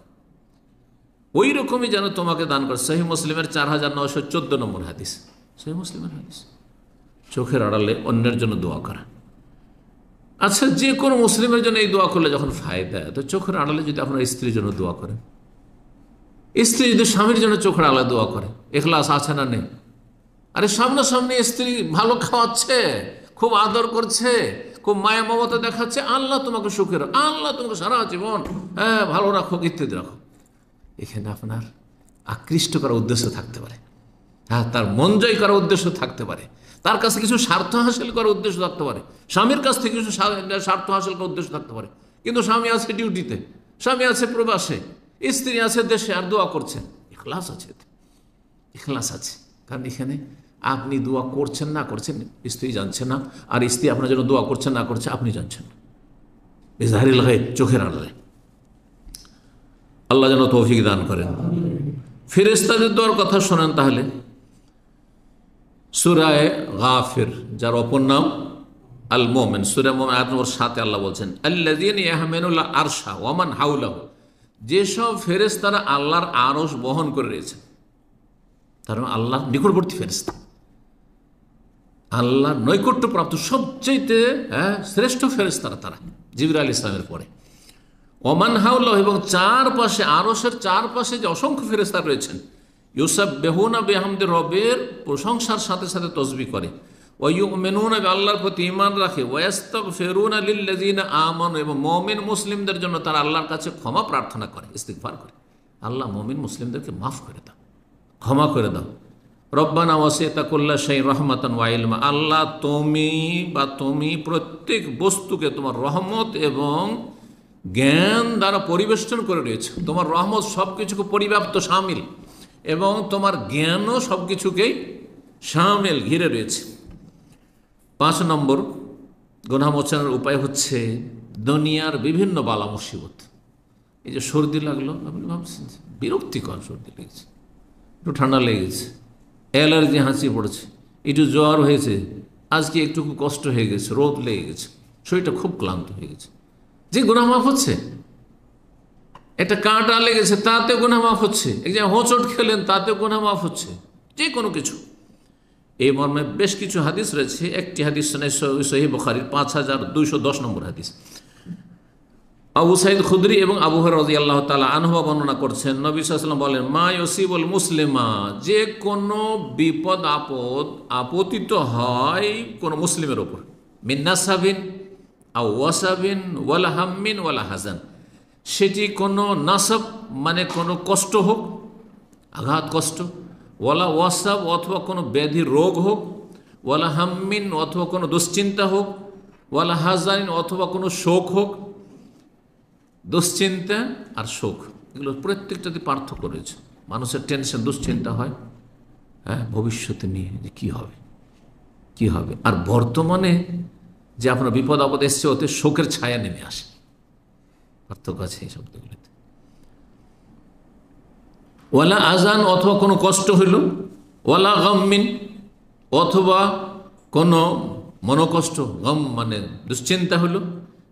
ওই রকমই যেন তোমাকে দান করে। সহিহ মুসলিমের 4914 নম্বর হাদিস, সহিহ মুসলিমের হাদিস। চোখের আড়ালে অন্যের জন্য দোয়া করা। আচ্ছা, যে কোনো মুসলিমের জন্য এই দোয়া করলে যখন ফায়দা, তো চোখের আড়ালে যদি আপনার স্ত্রীর জন্য দোয়া করেন, স্ত্রী যদি স্বামীর জন্য চোখের আড়ালে দোয়া করে, ইখলাস আছে না নেই? আরে সামনাসামনি স্ত্রী ভালো খাওয়াচ্ছে, খুব আদর করছে, খুব মায়া মমতা দেখাচ্ছে, আল্লাহ তোমাকে সুখের, আল্লাহ তোমাকে সারা জীবন ভালো রাখো, ইত্যাদি রাখো, এখানে আপনার আকৃষ্ট করার উদ্দেশ্য থাকতে পারে, হ্যাঁ, তার মন জয় করার উদ্দেশ্য থাকতে পারে, তার কাছে কিছু স্বার্থ হাসিল করার উদ্দেশ্য থাকতে পারে, স্বামীর কাছ থেকে কিছু স্বার্থ হাসিল করার উদ্দেশ্য থাকতে পারে। কিন্তু স্বামী আছে ডিউটিতে, স্বামী আছে প্রবাসে, স্ত্রী আছে দেশে, আর দোয়া করছেন, ইখলাস আছে, ইখলাস আছে। কারণ এখানে আপনি দোয়া করছেন না করছেন স্ত্রী জানছে না, আর স্ত্রী আপনার জন্য দোয়া করছেন না করছে আপনি জানছেন না। ইজহারিল গায়ব, চোখের আড়ালে। আল্লাহ যেন তৌফিক দান করেন। ফেরেশতাদের দোয়ার কথা শোনেন তাহলে। সূরা গাফির, যার অপর নাম আল মুমিন, সূরা মুমিন আয়াত নম্বর 7 আল্লাহ বলছেন, আল্লাযীনা ইয়াহমিলুল আরশা ওয়া মান হাওলাহু, যেসব ফেরেশতারা আল্লাহর আরশ বহন করে রয়েছে, তার আল্লাহর নিকটবর্তী ফেরেশতা, আল্লাহর নৈকট্যপ্রাপ্ত সবচেয়ে শ্রেষ্ঠ ফেরেশতারা তারা, জিবরাইল আলাইহিস সালামের পরে। ওমান হাওলাহু, এবং চারপাশে, আরশের চারপাশে যে অসংখ্য ফেরেশতা রয়েছেন, ইউসাব্বিহুনা বিহামদি রব্বির, প্রশংসার সাথে সাথে তাসবিহ করে, ওয়া ইউমিনুনা, আল্লাহর প্রতি ঈমান রাখে, ওয়া ইস্তাগফিরুনা লিল্লাযিনা আমানু, এবং মুমিন মুসলিমদের জন্য তারা আল্লাহর কাছে ক্ষমা প্রার্থনা করে, ইস্তিগফার করে, আল্লাহ মুমিন মুসলিমদেরকে মাফ করে দাও, ক্ষমা করে দাও। রব্বানা ওয়াসি'তা কুল্লা শাইইন রাহমাতান ওয়া ইলমা, আল্লাহ তুমি প্রত্যেক বস্তুকে তোমার রহমত এবং জ্ঞান দ্বারা পরিবেষ্টন করে রয়েছে। তোমার রহমত সব কিছুকে পরিব্যাপ্ত, শামিল, এবং তোমার জ্ঞানও সব কিছুকেই শামিল, ঘিরে রয়েছে। 5 নম্বর গুনাহ মোচনের উপায় হচ্ছে দুনিয়ার বিভিন্ন বালা মুসিবত। এই যে সর্দি লাগলো, আপনি ভাবছেন বিরক্তিকর, সর্দি লেগেছে, একটু ঠান্ডা লেগেছে, অ্যালার্জি, হাঁচি পড়েছে, একটু জ্বর হয়েছে, আজকে একটু কষ্ট হয়ে গেছে, রোদ লেগে গেছে, শরীরটা খুব ক্লান্ত হয়ে গেছে, যে গুনাহ মাফ হচ্ছে। একটা কাঁটা লেগেছে, তাতে গুনাহ মাফ হচ্ছে। এক যে হোঁচট খেলেন, তাতে গুনাহ মাফ হচ্ছে। যে কোনো কিছু, এই মর্মে বেশ কিছু হাদিস রয়েছে। একটি হাদিস সহিহ বুখারীর 5210 নম্বর হাদিস। আবু সাঈদ খুদরি এবং আবু হুরায়রা রাদিয়াল্লাহু তাআলা আনহু বর্ণনা করছেন, নবী সাল্লাল্লাহু আলাইহি ওয়াসাল্লাম বলেন, মা ইউসিবুল মুসলিমা, যে কোনো বিপদ আপদ আপতিত হয় কোনো মুসলিমের ওপর, মিন নাসাবিন আও ওয়াসাবিন ওয়ালা হাম্মিন ওয়ালা হাজান, সেটি কোনো নাসাব মানে কোনো কষ্ট হোক, আঘাত কষ্ট, ওয়ালা ওয়াসাব অথবা কোনো ব্যাধি রোগ হোক, ওয়ালা হাম্মিন অথবা কোনো দুশ্চিন্তা হোক, ওয়ালা হাজানিন অথবা কোনো শোক হোক। দুশ্চিন্তা আর শোক, এগুলো প্রত্যেকটাতে পার্থক্য রয়েছে। মানুষের টেনশন, দুশ্চিন্তা হয়, হ্যাঁ, ভবিষ্যতে নিয়ে যে কী হবে কী হবে, আর বর্তমানে যে আপনার বিপদ আপদ এসছে, ওতে শোকের ছায়া নেমে আসে। পার্থক্য আছে এই শব্দগুলিতে। ওয়ালা আজান অথবা কোনো কষ্ট হইল, ওয়ালা গাম্মিন অথবা কোনো মনোকষ্ট, গম মানে দুশ্চিন্তা হইল,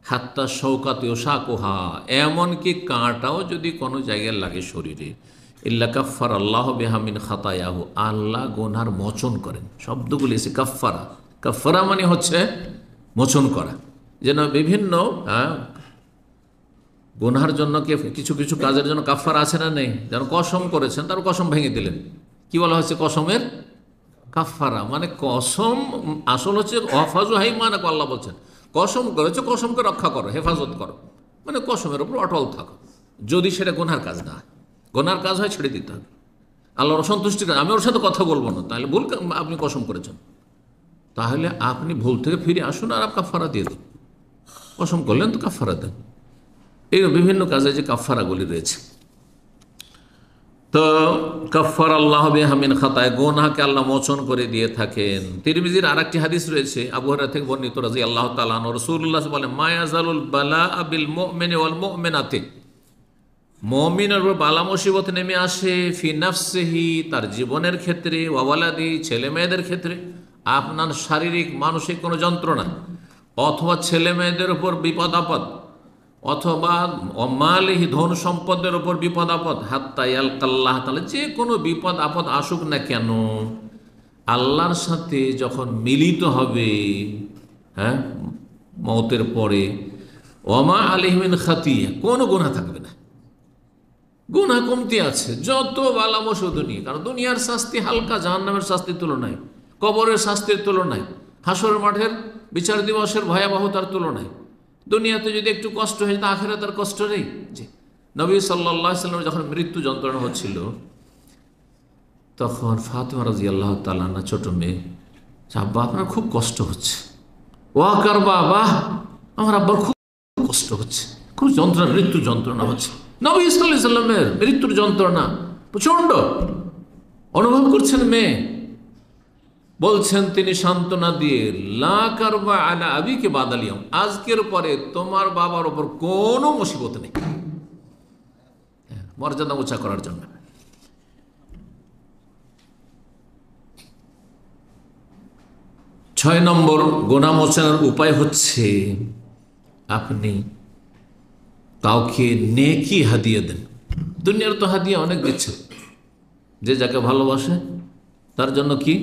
হাত্তা শৌকাত ইউশাকুহা, এমনকি কাঁটাও যদি কোনো জায়গায় লাগে শরীরে, ইল্লা কাফার আল্লাহ বিহা মিন খাতায়াহু, আল্লাহ গুনার মোচন করেন। শব্দগুলি এসে কাফারা, কাফারা মানে হচ্ছে মোচন করা। যেন বিভিন্ন গুনার জন্য কিছু কিছু কাজের জন্য কাফারা আছে না নেই? যেন কসম করেছেন, তার কসম ভেঙে দিলেন, কি বলা হচ্ছে? কসমের কাফারা। মানে কসম আসল হচ্ছে ওয়াফাজু হাইমানাক, আল্লাহ বলছেন কসম করেছে, কসমকে রক্ষা করো, হেফাজত করো, মানে কসমের উপর অটল থাকো। যদি সেটা গুনার কাজ না হয়, গুনার কাজ হয় ছেড়ে দিতে হবে, আল্লাহর অসন্তুষ্টি কাজ, আমি ওর সাথে কথা বলবো না, তাহলে ভুল আপনি কসম করেছেন, তাহলে আপনি ভুল থেকে ফিরে আসুন আর কাফারা দিয়ে দিন। কসম করলেন তো কাফারা দেন। এই বিভিন্ন কাজে যে কাফারাগুলি রয়েছে, তো কাফার আল্লাহ বিহা মিন খাতায়, গুনাহকে আল্লাহ মোচন করে দিয়ে থাকেন। তিরমিজির আরেকটি হাদিস রয়েছে আবু হুরায়রা থেকে বর্ণিত রাদিয়াল্লাহু তাআলা আনহু, রাসূলুল্লাহ বলেন, মা ইয়াজালুল বালাআ বিল মুমিনি ওয়াল মুমিনাতি, মুমিনের উপর বালা মুসিবত নেমে আসে, ফি নাফসিহি, তার জীবনের ক্ষেত্রে, ওয়া ওয়ালাদি, ছেলে মেয়েদের ক্ষেত্রে, আপনার শারীরিক মানসিক কোনো যন্ত্রণা, অথবা ছেলে মেয়েদের উপর বিপদ আপদ, অথবা অমালিহি, ধন সম্পদের উপর বিপদ আপদ, হাত্তা ইয়ালকাল্লাহ তাআলা, যে কোনো বিপদ আপদ আসুক না কেন, আল্লাহর সাথে যখন মিলিত হবে, হ্যাঁ, মওতের পরে, ওমা আলাইহি মিন খাতিয়া, কোনো গুনাহ থাকবে না, গুনাহ কমতি আছে, যত বালা মুসিবত নিয়ে। কারণ দুনিয়ার শাস্তি হালকা জাহান্নামের শাস্তির তুলনায়, কবরের শাস্তির তুলনায়, হাসর মাঠের বিচার দিবসের ভয়াবহতার তুলনায়। দুনিয়াতে যদি একটু কষ্ট হয়েছে, তা আখিরাতের কষ্ট নেই। জি, নবী সাল্লাল্লাহু আলাইহি ওয়াসাল্লাম যখন মৃত্যু যন্ত্রণা হচ্ছিল, তখন ফাতিমা রাদিয়াল্লাহু তাআলা আনহা, ছোট মেয়ে, আব্বা আপনার খুব কষ্ট হচ্ছে। ওয়াকার বাবা, আমার আব্বার খুব কষ্ট হচ্ছে, খুব যন্ত্রণা, মৃত্যু যন্ত্রণা হচ্ছে। নবী সাল্লাল্লাহু আলাইহি ওয়াসাল্লামের মৃত্যুর যন্ত্রণা প্রচণ্ড অনুভব করছেন মেয়ে। বলছেন তিনি সান্ত্বনা দিয়ে, লা কারবা আলা আবিকে বাদাল ইয়াউম, আজকের পরে তোমার বাবার ওপর কোনো মুসিবত নেই, মর্যাদা উঁচা করার জন্য। ছয় নম্বর গুনাহ মোচনের উপায় হচ্ছে আপনি কাউকে নেকি হাদিয়া দেন। দুনিয়ার তো হাদিয়া অনেক দিচ্ছে, যে যাকে ভালোবাসে তার জন্য কি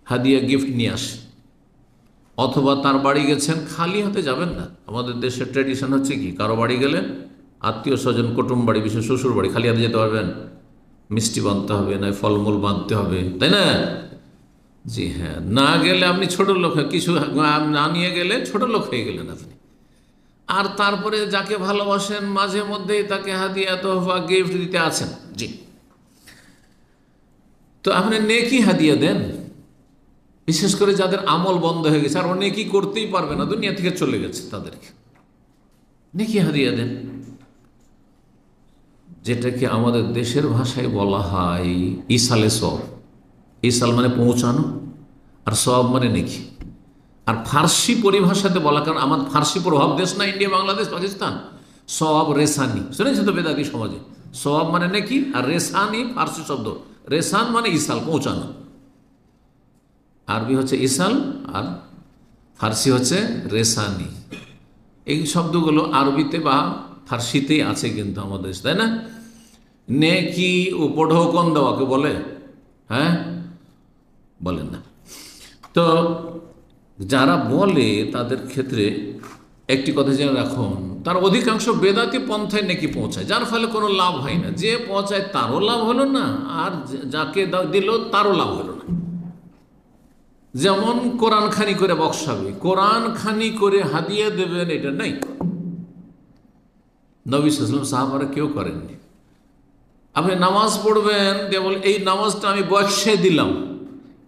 হাদিয়া, গিফট নিয়ে আসে, অথবা তার বাড়ি গেছেন, খালি হাতে যাবেন না। আমাদের দেশের ট্র্যাডিশন হচ্ছে কি, কারো বাড়ি গেলে, আত্মীয় স্বজন, কুটুম বাড়ি, বিশেষ শ্বশুর বাড়ি, খালি হাতে যেতে পারবেন? মিষ্টি বাঁধতে হবে, না ফলমূল বাঁধতে হবে, তাই না? জি হ্যাঁ, না গেলে আপনি ছোট লোক, কিছু না নিয়ে গেলে ছোট লোক হয়ে গেলেন আপনি। আর তারপরে যাকে ভালোবাসেন মাঝে মধ্যেই তাকে হাদিয়া তোহফা গিফট দিতে আছেন। জি, তো আপনি নেকি হাদিয়া দেন, বিশেষ করে যাদের আমল বন্ধ হয়ে গেছে আর ও নেকি করতেই পারবে না, দুনিয়া থেকে চলে গেছে, তাদেরকে নেকি হাদিয়া দেন, যেটাকে আমাদের দেশের ভাষায় বলা হয় ইসালে সব। ইসাল মানে পৌঁছানো, আর সব মানে নেকি। আর ফার্সি পরিভাষাতে বলা, কারণ আমার ফার্সি প্রভাব দেশ না, ইন্ডিয়া, বাংলাদেশ, পাকিস্তান, সব রেসানি শুনেছি তো বেদাতি সমাজে। সব মানে নেকি, আর রেসানি ফার্সি শব্দ, রেসান মানে ইসাল, পৌঁছানো। আরবি হচ্ছে ইসাল আর ফার্সি হচ্ছে রেসানি। এই শব্দগুলো আরবিতে বা ফার্সিতেই আছে কিন্তু আমাদের, তাই না? নেকি ও পড়ো কোন দেওয়াকে বলে? হ্যাঁ, বলেন না। তো যারা বলে তাদের ক্ষেত্রে একটি কথা জেনে রাখুন, তার অধিকাংশ বেদাতি পন্থায় নেকি পৌঁছায়, যার ফলে কোনো লাভ হয় না। যে পৌঁছায় তারও লাভ হলো না, আর যাকে দিল তারও লাভ হলো না। যেমন কোরআন খানি করে বক্সাবে, কোরআন খানি করে হাদিয়া দেবেন, এটা নেই। নবী সাল্লাল্লাহু আলাইহি ওয়াসাল্লাম, সাহাবারা কেউ করেননি। আপনি নামাজ পড়বেন, কেবল এই নামাজটা আমি বক্সে দিলাম,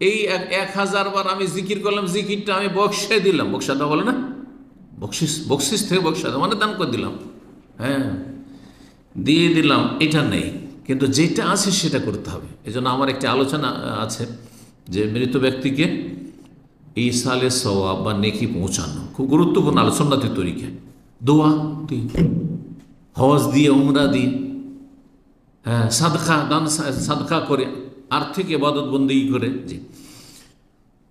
এই 1000 বার আমি জিকির করলাম, জিকিরটা আমি বক্সে দিলাম। বক্সা দেওয়া বলে না, বকশিস, বকশিস থেকে বক্সা দেওয়া মানে দান করে দিলাম, হ্যাঁ দিয়ে দিলাম, এটা নেই। কিন্তু যেটা আছে সেটা করতে হবে। এই জন্য আমার একটি আলোচনা আছে যে মৃত ব্যক্তিকে ইসালে সওয়াব বা নেকি পৌঁছানো খুব গুরুত্বপূর্ণ আলোচনা। সুন্নতি তরিকা, দোয়া দিয়ে, হজ দিয়ে, উমরা দিয়ে, হ্যাঁ সাদকা দান, সাদকা করে, আর্থিক ইবাদত বন্দেগী করে। জি,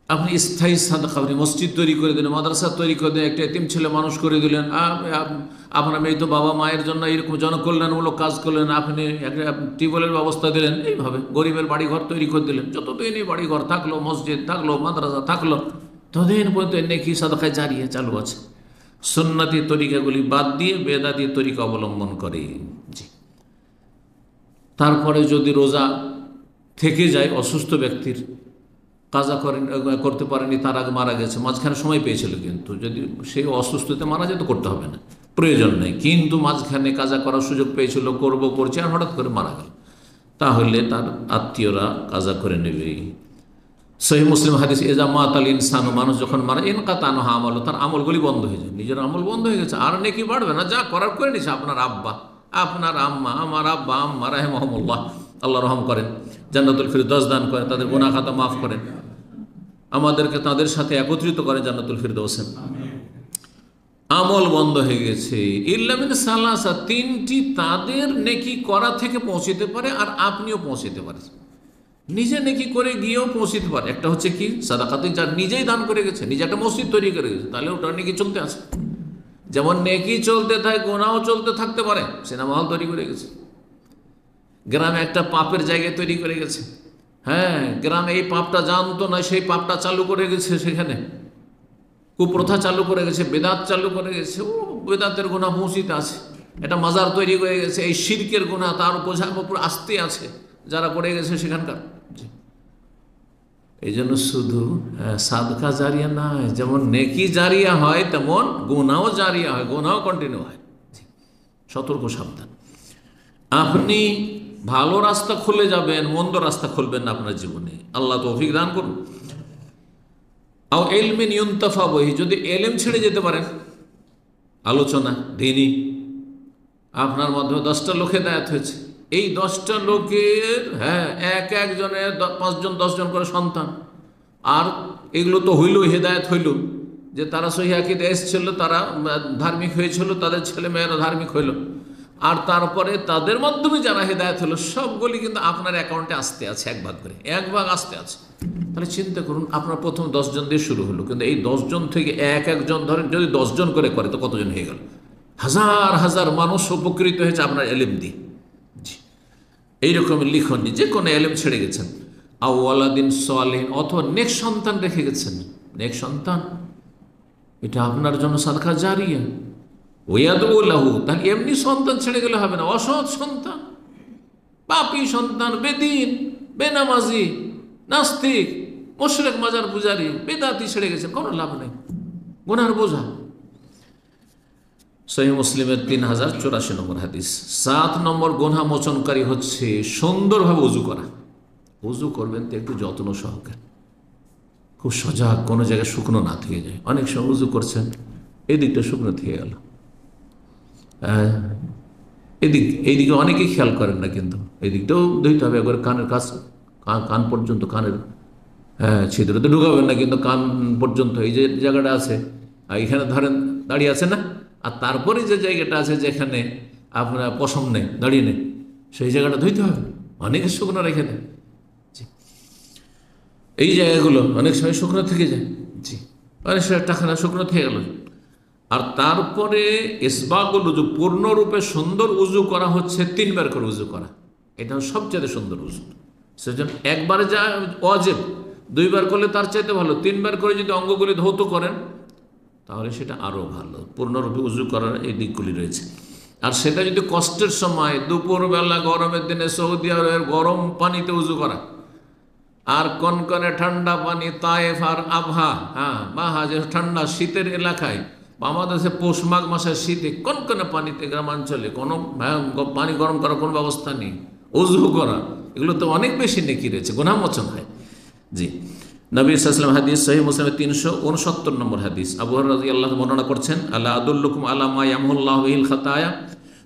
আপনি স্থায়ী সাদকা, আপনি মসজিদ তৈরি করে দিলেন, মাদ্রাসা তৈরি করে দিলেন, একটা এতিম ছেলে মানুষ করে দিলেন, আপনার মৃত বাবা মায়ের জন্য এরকম জনকল্যাণমূলক কাজ করলেন, আপনি একটা টিউবওয়েলের ব্যবস্থা দিলেন, এইভাবে গরিবের বাড়িঘর তৈরি করে দিলেন। যতদিনই বাড়িঘর থাকলো, মসজিদ থাকলো, মাদ্রাসা থাকলো, ততদিন পর্যন্ত নেকি সাদকায় জারিয়ে চালু আছে। সুন্নতি তরিকাগুলি বাদ দিয়ে বেদাতি তরিকা অবলম্বন করে। জি, তারপরে যদি রোজা থেকে যায় অসুস্থ ব্যক্তির, কাজা করতে পারেনি, তার আগে মারা গেছে, মাঝখানে সময় পেয়েছিল, কিন্তু যদি সেই অসুস্থতে মারা যেত করতে হবে না, প্রয়োজন নেই। কিন্তু মাঝখানে কাজা করার সুযোগ পেয়েছিল, করছে, আর হঠাৎ করে মারা গেল, তাহলে তার আত্মীয়রা কাজা করে নেবে। সহিহ মুসলিম হাদিস, এজা মাতাল ইনসান, মানুষ যখন মারা, ইনকাতানু আমালু, তার আমলগুলি বন্ধ হয়ে যায়, নিজের আমল বন্ধ হয়ে গেছে, আর নেকি বাড়বে না, যা করার করে নিছে। আপনার আব্বা, আপনার আম্মা, আমার আব্বা আম্মা রাহিমাহুমুল্লাহ, আল্লাহ রহম করেন, জান্নাতুল ফিরদৌস দান করেন, তাদের গুনাহ খাতা মাফ করেন, আমাদেরকে তাদের সাথে একত্রিত করেন জান্নাতুল ফিরদৌসে। আমল বন্ধ হয়ে গেছে, ইল্লা মিন সালাসা, তিনটি তাদের নেকি করা থেকে পৌঁছতে পারে, আর আপনিও পৌঁছতে পারেন, নিজে নেকি করে গিয়েও পৌঁছতে পারে। একটা হচ্ছে কি সাদাকাতে, যার নিজেই দান করে গেছে, নিজে একটা মসজিদ তৈরি করে গেছে, তাহলে ওটার নেকি চলতে আছে। যেমন নেকি চলতে থাকে, গুনাহও চলতে থাকতে পারে। সিনেমা হল তৈরি করে গেছে, গ্রামে একটা পাপের জায়গায় তৈরি করে গেছে, হ্যাঁ গ্রামে এই পাপটা জানতো না, সেই পাপটা চালু করে গেছে, সেখানে কুপ্রথা চালু করে গেছে, বেদাত চালু করে গেছে, ও বেদাতের গুনাহ পৌঁছিতে আছে। এটা মাজার তৈরি করে গেছে, এই শিরকের গুনাহ তার বোঝার উপর আসতে আছে যারা করে গেছে সেখানকার। এই জন্য শুধু সাদকা জারিয়া নয়, যেমন নেকি জারিয়া হয় তেমন গুনাও জারিয়া হয়, গুনাও কন্টিনিউ হয়। সতর্ক, সাবধান। আপনি ভালো রাস্তা খুলে যাবেন, মন্দ রাস্তা খুলবেন না আপনার জীবনে, আল্লাহ তৌফিক দান করুন। আও ইলমিন ইউনতাফা বিহি, যদি এলেম ছেড়ে যেতে পারেন, আলোচনা দিনই, আপনার মাধ্যমে 10টা লোক হেদায়েত হয়েছে, এই 10টা লোকের, হ্যাঁ একজনের 5জন 10জন করে সন্তান, আর এগুলো তো হইল, হেদায়েত হইল, যে তারা সহিহ আকীদা এসেছিল, তারা ধার্মিক হয়েছিল, তাদের ছেলে মেয়েরা ধার্মিক হইল, আর তারপরে তাদের মাধ্যমে যারা হেদায়েত হলো, সবগুলি কিন্তু আপনার অ্যাকাউন্টে আসতে আছে, এক ভাগ করে, এক ভাগ আসতে আছে। তাহলে চিন্তা করুন, আপনার প্রথম 10 জন দিয়ে শুরু হলো, কিন্তু এই 10 জন থেকে একজন ধরেন যদি 10 জন করে করে, তো কতজন হয়ে গেল? হাজার হাজার মানুষ উপকৃত হয়েছে আপনার এলেম দিয়ে। এইরকম লিখন, যে কোনো এলেম ছেড়ে গেছেন, আওয়ালাদিন সালিহিন, অথবা নেক সন্তান রেখে গেছেন, নেক সন্তান, এটা আপনার জন্য সাদকা জারিয়া। ওয়াদউ লাহু, তাহলে এমনি সন্তান ছেড়ে গেলে হবে না, অসৎ সন্তান, পাপী সন্তান, বেদিন, বেনামাজি, নাস্তিক, মুশরিক, মাজার পূজারী, বেদাতি ছেড়ে গেছেন, কোনো লাভ নেই, গুনার বোঝা। সহিহ মুসলিমের 3084 নম্বর হাদিস। 7 নম্বর গুনাহ মোচনকারী হচ্ছে সুন্দরভাবে উজু করা। উজু করবেন তো একটু যত্ন সহকারে, খুব সজাগ, কোনো জায়গায় শুকনো না থেকে যায়। অনেক সময় উজু করছেন, এদিকটা শুকনো থেকে গেল, এইদিকে অনেকেই খেয়াল করেন না, কিন্তু এই দিকটাও ধুইতে হবে একবার। কানের কাছ, কান পর্যন্ত, কানের ছিদ্রে তো ঢুকাবেন না, কিন্তু কান পর্যন্ত এই যে জায়গাটা আছে, এখানে ধরেন দাঁড়িয়ে আছে না, আর তারপরে যে জায়গাটা আছে যেখানে আপনার পশম নেই, দাঁড়িয়ে নেই, সেই জায়গাটা ধুইতে হবে। অনেকে শুকনো রেখে দেয়, এই জায়গাগুলো অনেক সময় শুকনো থেকে যায়। জি, অনেক সময় টাকানা শুকনো থেকে গেল। আর তারপরে ইসবাগুল উজু, পূর্ণরূপে সুন্দর উজু করা হচ্ছে 3 বার করে উজু করা। এটা সবচেয়ে সুন্দর উজু। সেজন্য একবারে যা ওয়াজিব, 2 বার করলে তার চাইতে ভালো। 3 বার করে যদি অঙ্গগুলি ধৌত করেন তাহলে সেটা আরও ভালো। পূর্ণরূপে উজু করার এই দিকগুলি রয়েছে। আর সেটা যদি কষ্টের সময়, দুপুরবেলা গরমের দিনে সৌদি আরবের গরম পানিতে উজু করা, আর কনকনে ঠান্ডা পানি, তায়েফ আর আবহা, যে ঠান্ডা শীতের এলাকায়, আমাদের দেশে পৌষ মাঘ মাসের শীতে কনকনে পানিতে, গ্রামাঞ্চলে কোনো পানি গরম করার কোনো ব্যবস্থা নেই, উজু করা, এগুলো তো অনেক বেশি নেকি রয়েছে, গুনাহ মোচন হয়। জি, নবী সাল্লাল্লাহু আলাইহি ওয়াসাল্লাম হাদিস, সহিহ মুসলিমের 369 নম্বর হাদিস। আবু হুরায়রা রাদিয়াল্লাহু আনহু বর্ণনা করছেন, আল্লাহ আদুল্লুকুম আলা মা ইয়ামহুল্লাহু বিহিল খাতায়া,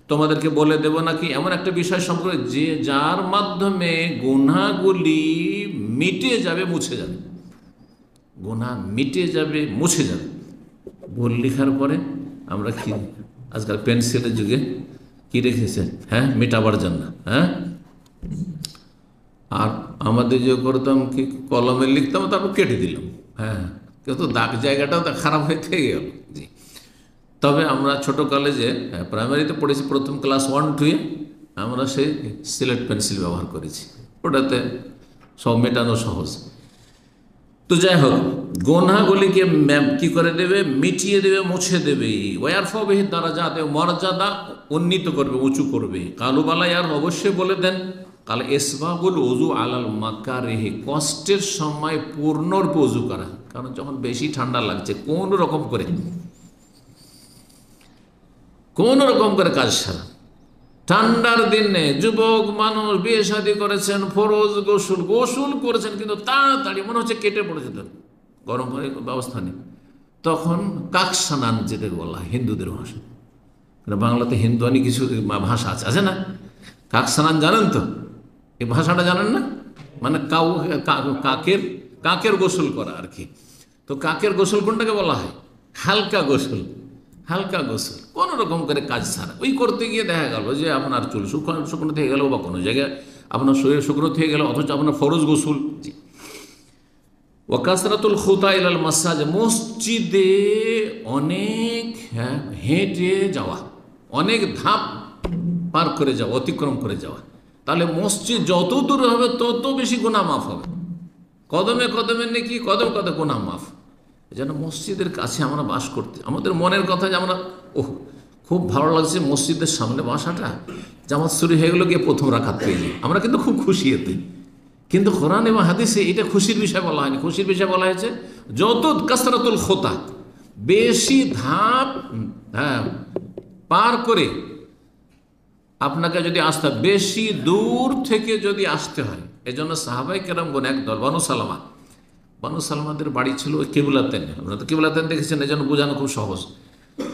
তোমাদেরকে বলে দেব নাকি এমন একটা বিষয় সম্পর্কে যে যার মাধ্যমে গুনাহগুলি মিটে যাবে, মুছে যাবে। গুনাহ মিটে যাবে, মুছে যাবে। ভুল লেখার পরে আমরা কি আজকাল পেন্সিলের যুগে কি রেখেছেন, মেটাবার জন্য, আর আমাদের যে করতাম কি কলমে লিখতাম, তারপর কেটে দিলাম, কিন্তু দাগ জায়গাটাও খারাপ হয়ে থেকে গেল। জি, তবে আমরা ছোটো কলেজে প্রাইমারিতে পড়েছি, প্রথম ক্লাস 1-2-এ আমরা সেই সিলেট পেন্সিল ব্যবহার করেছি, ওটাতে সব মেটানো সহজ। তো যাই হোক, গুনাহগুলিকে কি করে দেবে, মিটিয়ে দেবে, মুছে দেবে। ওয়ারফাউ বিহি দারাজাত, মর্যাদা উন্নীত করবে, উঁচু করবে। কালু বালাই, আর অবশ্যই বলে দেন, কাল ইসবাগুল উযু আলাল মাকারিহি, কষ্টের সময় পূর্ণরূপে উযু করা। কারণ যখন বেশি ঠান্ডা লাগছে, কোন রকম করে কাজ সারা। ঠান্ডার দিনে যুবক মানুষ বিয়ে শাদী করেছেন, ফরজ গোসল করেছেন, কিন্তু তাড়াতাড়ি মনে হচ্ছে কেটে পড়ে যেতেন, গরম পানির ব্যবস্থা নেই। তখন কাকসানান যেতে বলা হয় হিন্দুদের ভাষা, বাংলাতে হিন্দুয়ানি কিছু ভাষা আছে না? কাকসানান জানেন তো? এই ভাষাটা জানেন না? মানে কাকের গোসল করা আর কি। তো কাকের গোসল কোনটাকে বলা হয়? হালকা গোসল। কোনো রকম করে কাজ ছাড়া ওই করতে গিয়ে দেখা গেল যে আপনার চুল শুকনো থেকে গেল, বা কোনো জায়গায় আপনার শরীর শুকনো থেকে গেল, অথচ আপনার ফরজ গোসল। জি, ওয়াকাসরাতুল খুতা ইলাল মাসাজিদ, মসজিদে অনেক হেঁটে যাওয়া, অনেক ধাপ পার করে যাওয়া, অতিক্রম করে যাওয়া। তাহলে মসজিদ যত দূর হবে তত বেশি গুনাহ মাফ হবে। কদমে কদমে নাকি, কদমে কদমে গুনাহ মাফ। যেন মসজিদের কাছে আমরা বাস করতে, আমাদের মনের কথা যে আমরা খুব ভালো লাগছে মসজিদের সামনে বাসাটা, জামাত শুরু হয়ে গেলো, গিয়ে প্রথম রাকাত পেয়ে যাই, আমরা কিন্তু খুব খুশি এতে। কিন্তু কোরআন এবং হাদিসে এটা খুশির বিষয় বলা হয়নি। খুশির বিষয় বলা হয়েছে যত কাসরাতুল খোতা, বেশি ধাপ পার করে আপনাকে যদি আসতে হয়, বেশি দূর থেকে যদি আসতে হয়। এই জন্য সাহাবাই কেরামগণ একদল, বানু সালমাদের বাড়ি ছিল ওই কিবলাতেন। আপনারা তো কিবলাতেন দেখেছেন, এই জন্য বোঝানো খুব সহজ।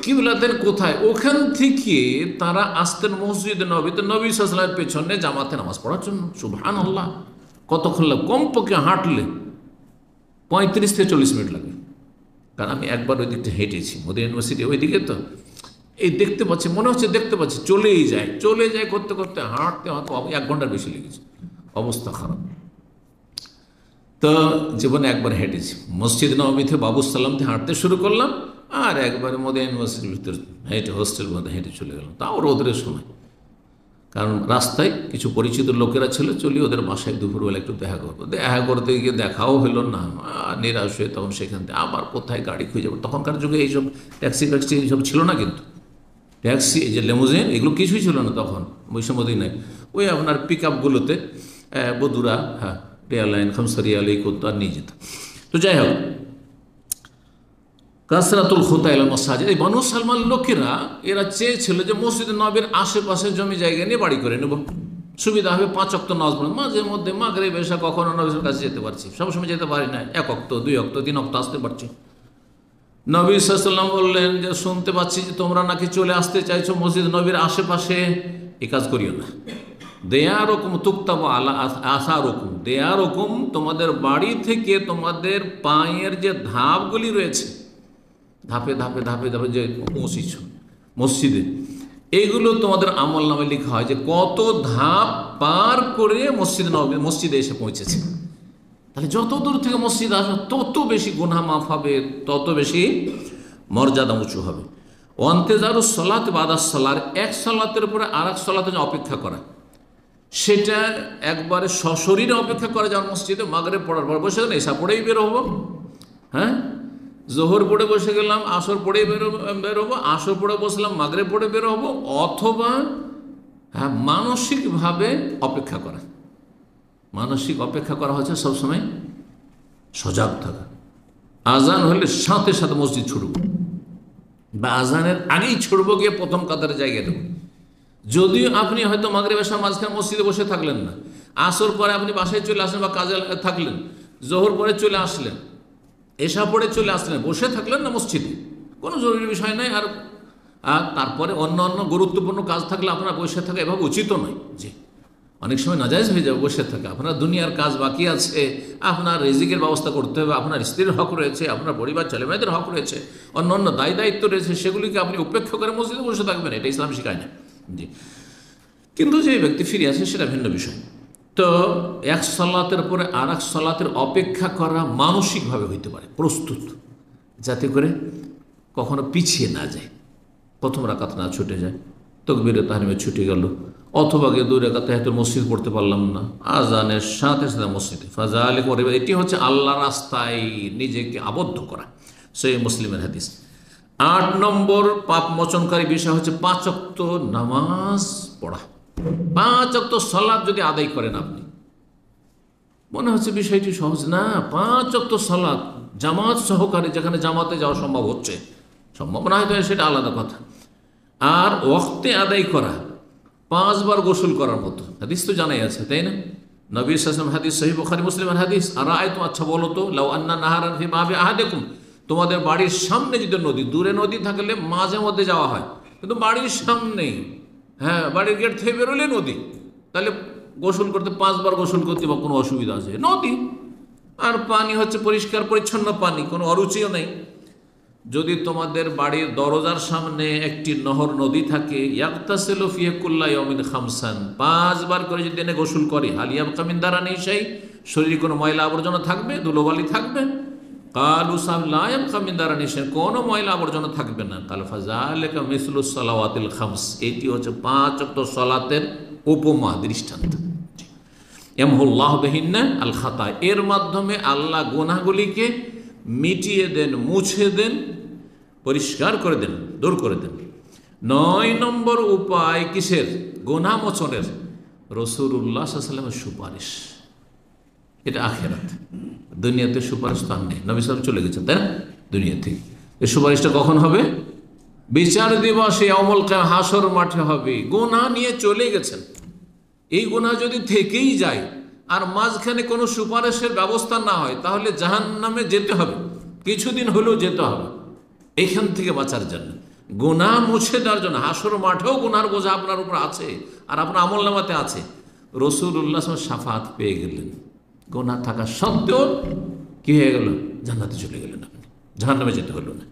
কিবলাতেন কোথায়? ওখান থেকে তারা আসতেন মসজিদে নবীতে, নবী সাল্লাল্লাহু আলাইহি ওয়াসাল্লামের পেছনে জামাতে নামাজ পড়ার জন্য। সুবহানাল্লাহ, কতক্ষণ লাগে? কমপক্ষে হাঁটলে 35 থেকে 40 মিনিট লাগে। কারণ আমি একবার ওই দিকটা হেঁটেছি, মদিনা ইউনিভার্সিটি ওইদিকে, তো এই দেখতে পাচ্ছি, মনে হচ্ছে দেখতে পাচ্ছি, চলে যায় করতে করতে হাঁটতে 1 ঘন্টার বেশি লেগেছে, অবস্থা খারাপ। তো জীবনে একবার হেঁটেছি, মসজিদ নববী থেকে বাবু সালাম থেকে হাঁটতে শুরু করলাম, আর একবারে মদিনা ইউনিভার্সিটির ভিতরে হেঁটে হোস্টেল মধ্যে হেঁটে চলে গেলাম, তাও রোদের সময়। কারণ রাস্তায় কিছু পরিচিত লোকেরা ছিল, চলি ওদের বাসায় দুপুরবেলা একটু দেখা করবো। দেখা করতে গিয়ে দেখাও হলো না, নিরাশ হয়ে তখন সেখান থেকে আবার কোথায় গাড়ি খুঁজে যাবো। তখনকার যুগে এইসব ট্যাক্সি এইসব ছিল না, কিন্তু ট্যাক্সি, এই যে লেমুজিন, এগুলো কিছুই ছিল না তখন, মদিনায়। ওই আপনার পিক আপগুলোতে বদুরা, রেয়ার লাইন, খামসারিয়াল, এই করতো আর নিয়ে যেত। তো যাই হোক, কাসরাতুল খুতা ইলাল মাসাজিদ, এই বনু সালমান লোকেরা এরা চেয়েছিল যে মসজিদ নবীর আশেপাশে জমি জায়গা নিয়ে বাড়ি করে নেব, সুবিধা হবে, 5 ওয়াক্ত নামাজ পড়ে, মাঝে মধ্যে মাগরিব এশা কখনো নবীর কাছে যেতে পারছি, সবসময় যেতে পারি না, 1 ওয়াক্ত 2 ওয়াক্ত 3 ওয়াক্ত আসতে পারছি। নবী সাল্লাল্লাহু আলাইহি ওয়াসাল্লাম বললেন যে শুনতে পাচ্ছি যে তোমরা নাকি চলে আসতে চাইছো মসজিদ নবীর আশেপাশে, এই কাজ করিও না। দেয়ারকম তুক্তাবু আলা আসারকম, দেয়ারকম তোমাদের বাড়ি থেকে তোমাদের পায়ের যে ধাপগুলি রয়েছে, ধাপে ধাপে ধাপে ধাপে যে পৌঁছিছ মসজিদে, এইগুলো তোমাদের আমল নামে লেখা হয় যে কত ধাপ পার করে মসজিদে এসে পৌঁছেছে। তাহলে যত দূর থেকে মসজিদ আসবে তত বেশি গুনাহ মাফ হবে, তত বেশি মর্যাদা উঁচু হবে। অন্তেজারু সলাত বাদাস সলার, এক সলাতের উপরে আর এক সলাতে অপেক্ষা করা, সেটা একবারে সশরীরে অপেক্ষা করা, যেমন মসজিদে মাগরিব পড়ার পর বসে গেলে এসা পড়েই বের হবো, হ্যাঁ, জোহর পড়ে বসে গেলাম, আসর পড়েই বেরোবো, আসর পড়ে বসলাম, মাগরিব পড়ে বের হবো, অথবা হ্যাঁ মানসিকভাবে অপেক্ষা করা। মানসিক অপেক্ষা করা হচ্ছে সবসময় সজাগ থাকা। আজান হলে সাথে সাথে মসজিদ ছুটব, বা আজানের আগেই ছুটবো, গিয়ে প্রথম কাতারে জায়গা দেবো। যদিও আপনি হয়তো মাগরিব এশার মাঝখানে মসজিদে বসে থাকলেন না, আসর পরে আপনি বাসায় চলে আসলেন বা কাজে থাকলেন, জোহর পরে চলে আসলেন, এশা পড়ে চলে আসলেন, বসে থাকলেন না মসজিদে, কোনো জরুরি বিষয় নাই। আর তারপরে অন্য অন্য গুরুত্বপূর্ণ কাজ থাকলে আপনার বসে থাকা এভাবে উচিত নয়। জি, অনেক সময় নাজায়েজ হয়ে যাবে বসে থাকা, আপনার দুনিয়ার কাজ বাকি আছে, আপনার রিজিকের ব্যবস্থা করতে হবে, আপনার স্ত্রীর হক রয়েছে, আপনার পরিবার ছেলেমেয়েদের হক রয়েছে, অন্য অন্য দায়িত্ব রয়েছে, সেগুলিকে আপনি উপেক্ষা করে মসজিদে বসে থাকবেন, এটা ইসলাম শেখায় না। জি, কিন্তু যে ব্যক্তি ফিরে আসে সেটা ভিন্ন বিষয়। তো এক সালাতের পরে আর এক সালাতের অপেক্ষা করা মানসিকভাবে হইতে পারে, প্রস্তুত, যাতে করে কখনো পিছিয়ে না যায়, প্রথম রাকাত না ছুটে যায়, তাকবীরে তাহরিমে ছুটে গেল, অথবা গিয়ে 2 রাকাত তাহিয়াতুল মসজিদ পড়তে পারলাম না, আজানের সাথে সাথে মসজিদে ফাজালিক, এটি হচ্ছে আল্লাহর রাস্তায় নিজেকে আবদ্ধ করা। সহিহ মুসলিমের হাদিস। 8 নম্বর পাপ মোচনকারী বিষয় হচ্ছে 5 ওয়াক্ত নামাজ পড়া। 5 ওয়াক্ত সালাত যদি আদায় করেন আপনি, মনে হচ্ছে বিষয়টি সহজ না, 5 ওয়াক্ত সালাত জামাত সহকারে, যেখানে জামাতে যাওয়া সম্ভব হচ্ছে, সম্ভব না হয়তো সেটা আলাদা কথা, আর ওয়াক্তে আদায় করা, 5 বার গোসল করার মতো হাদিস তো জানাই আছে, তাই না? নবী সাল্লাল্লাহু আলাইহি ওয়াসাল্লাম হাদিস, সহিহ বুখারী মুসলিমের হাদিস, আর আয়াতু, আচ্ছা বলো তো, লাউ আন্না নাহারান ফি মাবি আহাদিকুম, তোমাদের বাড়ির সামনে যদি নদী, দূরে নদী থাকলে মাঝে মধ্যে যাওয়া হয়, কিন্তু বাড়ির সামনেই, হ্যাঁ, বাড়ির গেট থেকে বেরোলে নদী, তাহলে গোসল করতে 5 বার গোসল করতে বা কোনো অসুবিধা আছে? নদী, আর পানি হচ্ছে পরিষ্কার পরিচ্ছন্ন পানি, কোনো অরুচিও নেই। যদি তোমাদের বাড়ির দরজার সামনে একটি নহর নদী থাকে, ইয়াগতাসিলু ফিহি কুল্লা ইয়াউমিন খামসান, 5 বার করে যদি এনে গোসল করে, হাল ইয়াবকা মিন দারানি শাই, শরীরে কোনো ময়লা আবর্জনা থাকবে, ধুলোবালি থাকবে? কালু সাম লা ইয়াবকা মিন দারানি শাই, কোনো ময়লা আবর্জনা থাকবে না। কাল ফাযালিকা মিসলুস সালাওয়াতিল খামস, এটি হচ্ছে 5 ওয়াক্ত সালাতের উপমা, দৃষ্টান্ত। ইয়ামহুল্লাহু বিহিন্না আল খাতা, এর মাধ্যমে আল্লাহ গুনাহগুলিকে মিটিয়ে দেন, মুছে দেন, পরিষ্কার করে দেন, দূর করে দেন। 9 নম্বর উপায় কিসের? গুনাহ মোচনের রাসূলুল্লাহ সাল্লাল্লাহু আলাইহি ওয়াসাল্লামের সুপারিশ। এটা আখিরাত, দুনিয়াতে সুপারিশ তো আর নেই, নবী সাল্লাল্লাহু চলে গেছেন, তাই না, দুনিয়া থেকে। এই সুপারিশটা কখন হবে? বিচার দিবসে, ইয়াউমুল কিয়ামা, হাসর মাঠে হবে। গুনাহ নিয়ে চলে গেছেন, এই গুনাহ যদি থেকেই যায় আর মাঝখানে কোনো সুপারিশের ব্যবস্থা না হয়, তাহলে জাহান্নামে যেতে হবে, কিছুদিন হলেও যেতে হবে। এইখান থেকে বাঁচার জন্য, গুনাহ মুছে দেওয়ার জন্য, হাসর মাঠেও গুনাহর বোঝা আপনার উপর আছে আর আপনার আমলনামাতে আছে, রাসূলুল্লাহ সাল্লাল্লাহু আলাইহি ওয়াসাল্লাম শাফাআত পেয়ে গেলেন, গুনাহ থাকা সত্ত্বেও কি হয়ে গেল? জান্নাতে চলে গেলেন, আপনি জাহান্নামে যেতে হলো না।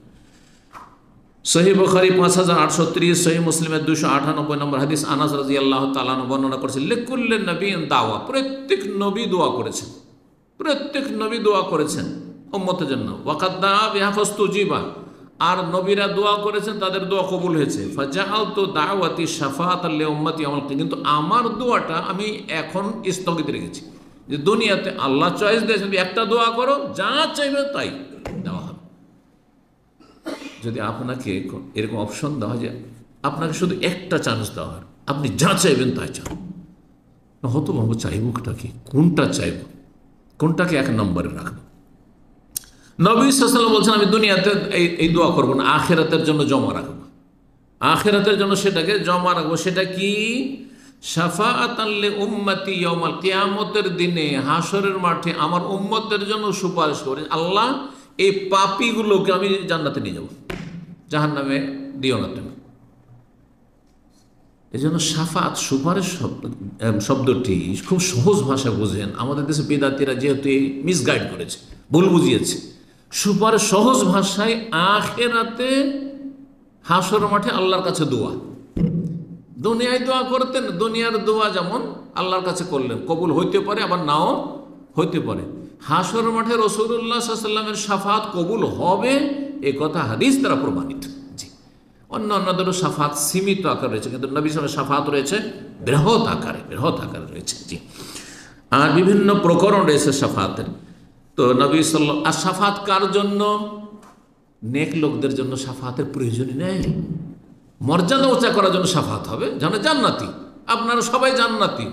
সহিহ বুখারী 5830, সহিহ মুসলিমের 298 নম্বর হাদিস, আনাস রাদিয়াল্লাহু তাআলা আনহু বর্ণনা করেছেন, লিকুল্লি নবিয়্যিন দাওয়া, প্রত্যেক নবী দোয়া করেছেন, প্রত্যেক নবী দোয়া করেছেন উম্মতের জন্য। ওয়াকাদ দাআ বিহা ফাস্তুজিবা, আর নবীরা দোয়া করেছেন, তাদের দোয়া কবুল হয়েছে। ফাজাআলতু দাওয়াতি শাফাআতাল লিউম্মতি ইয়াউমাল কিয়ামাহ, কিন্তু আমার দোয়াটা আমি এখন স্থগিত রেখেছি, যে দুনিয়াতে আল্লাহ চয়েস দিয়েছেন, একটা দোয়া করো, যা চাইবে তাই দেওয়া হবে। যদি আপনাকে এরকম অপশন দেওয়া হয় যে আপনাকে শুধু একটা চান্স দেওয়া হয়, আপনি যা চাইবেন তাই চান, হতো ভাবো চাইবটা কি, কোনটা চাইব, কোনটাকে 1 নম্বরে রাখবো? নবী সাল্লাল্লাহু আলাইহি ওয়াসাল্লাম বলছেন আমি দুনিয়াতে এই দোয়া করবো না, আখিরাতের জন্য জমা রাখবো, আখিরাতের জন্য সেটাকে জমা রাখবো। সেটা কি? শাফাআতান লি উম্মতি ইয়াউমাল কিয়ামতের দিনে হাসরের মাঠে আমার উম্মতের জন্য সুপারিশ করে, আল্লাহ এই পাপীগুলোকে আমি জান্নাতে নিয়ে যাব, জাহান্নামে দিও না তুমি। এই জন্য শাফাত সুপারিশ শব্দটি খুব সহজ ভাষায় বোঝেন। আমাদের দেশে বেদাতিরা যেহেতু মিসগাইড করেছে, ভুল বুঝিয়েছে। সুপারিশ সহজ ভাষায় আখিরাতে হাসরের মাঠে আল্লাহর কাছে দোয়া। দুনিয়ায় দোয়া করতেন, দুনিয়ার দোয়া যেমন আল্লাহর কাছে করলেন, কবুল হইতে পারে আবার নাও হইতে পারে। হাসরের মাঠে রাসূলুল্লাহ সাল্লাল্লাহু আলাইহি ওয়াসাল্লামের শাফাত কবুল হবে, এ কথা হাদিস দ্বারা প্রমাণিত। জি, অন্য অন্যদেরও শাফাত সীমিত আকার রয়েছে, কিন্তু নবী সাল্লাল্লাহু আলাইহি ওয়াসাল্লামের শাফাত রয়েছে বৃহৎ আকারে রয়েছে। জি, আর বিভিন্ন প্রকরণ রয়েছে শাফাতের। তো নবী সাল্লাল্লাহু আর শাফাত কার জন্য? নেক লোকদের জন্য শাফাতের প্রয়োজনই নেই। মর্যাদা উঁচা করার জন্য শাফাত হবে, যেন জান্নাতি, আপনারা সবাই জান্নাতি,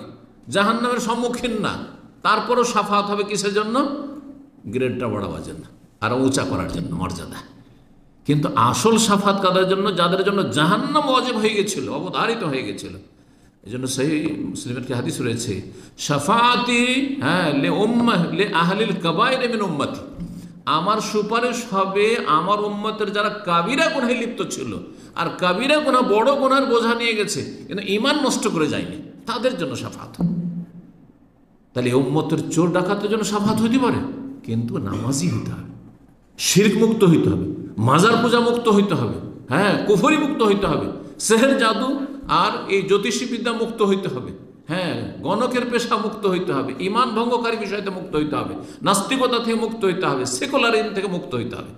জাহান্নামের সম্মুখীন না, তারপরও শাফাত হবে কিসের জন্য? গ্রেডটা বাড়াবার জন্য, আরো উঁচা করার জন্য মর্যাদা। কিন্তু আসল শাফাত কাদের জন্য? যাদের জন্য জাহান্নাম ওয়াজিব হয়ে গেছিল, অবধারিত হয়ে গেছিল। এই জন্য সহিহ মুসলিমের কি হাদিস রয়েছে, শাফাতি লে আহলিল কাবায়ের মিন উম্মতি, আমার সুপারিশ হবে আমার উম্মতের যারা কাবিরা গুনাহে লিপ্ত ছিল, আর কাবিরা গুনাহ বড় গুনার বোঝা নিয়ে গেছে কিন্তু ঈমান নষ্ট করে যায়নি, তাদের জন্য শাফাত। তাহলে উম্মতের চোর ডাকাতের জন্য শাফাত হইতে পারে, কিন্তু নামাজি হইতে হবে, শিরক মুক্ত হইতে হবে, মাজার পূজা মুক্ত হইতে হবে, হ্যাঁ কুফরি মুক্ত হইতে হবে, সেহের জাদু আর এই জ্যোতিষী বিদ্যা মুক্ত হইতে হবে, হ্যাঁ গণকের পেশা মুক্ত হইতে হবে, ঈমান ভঙ্গকারী বিষয়তে মুক্ত হইতে হবে, নাস্তিকতা থেকে মুক্ত হইতে হবে, সেকুলারিজম থেকে মুক্ত হইতে হবে।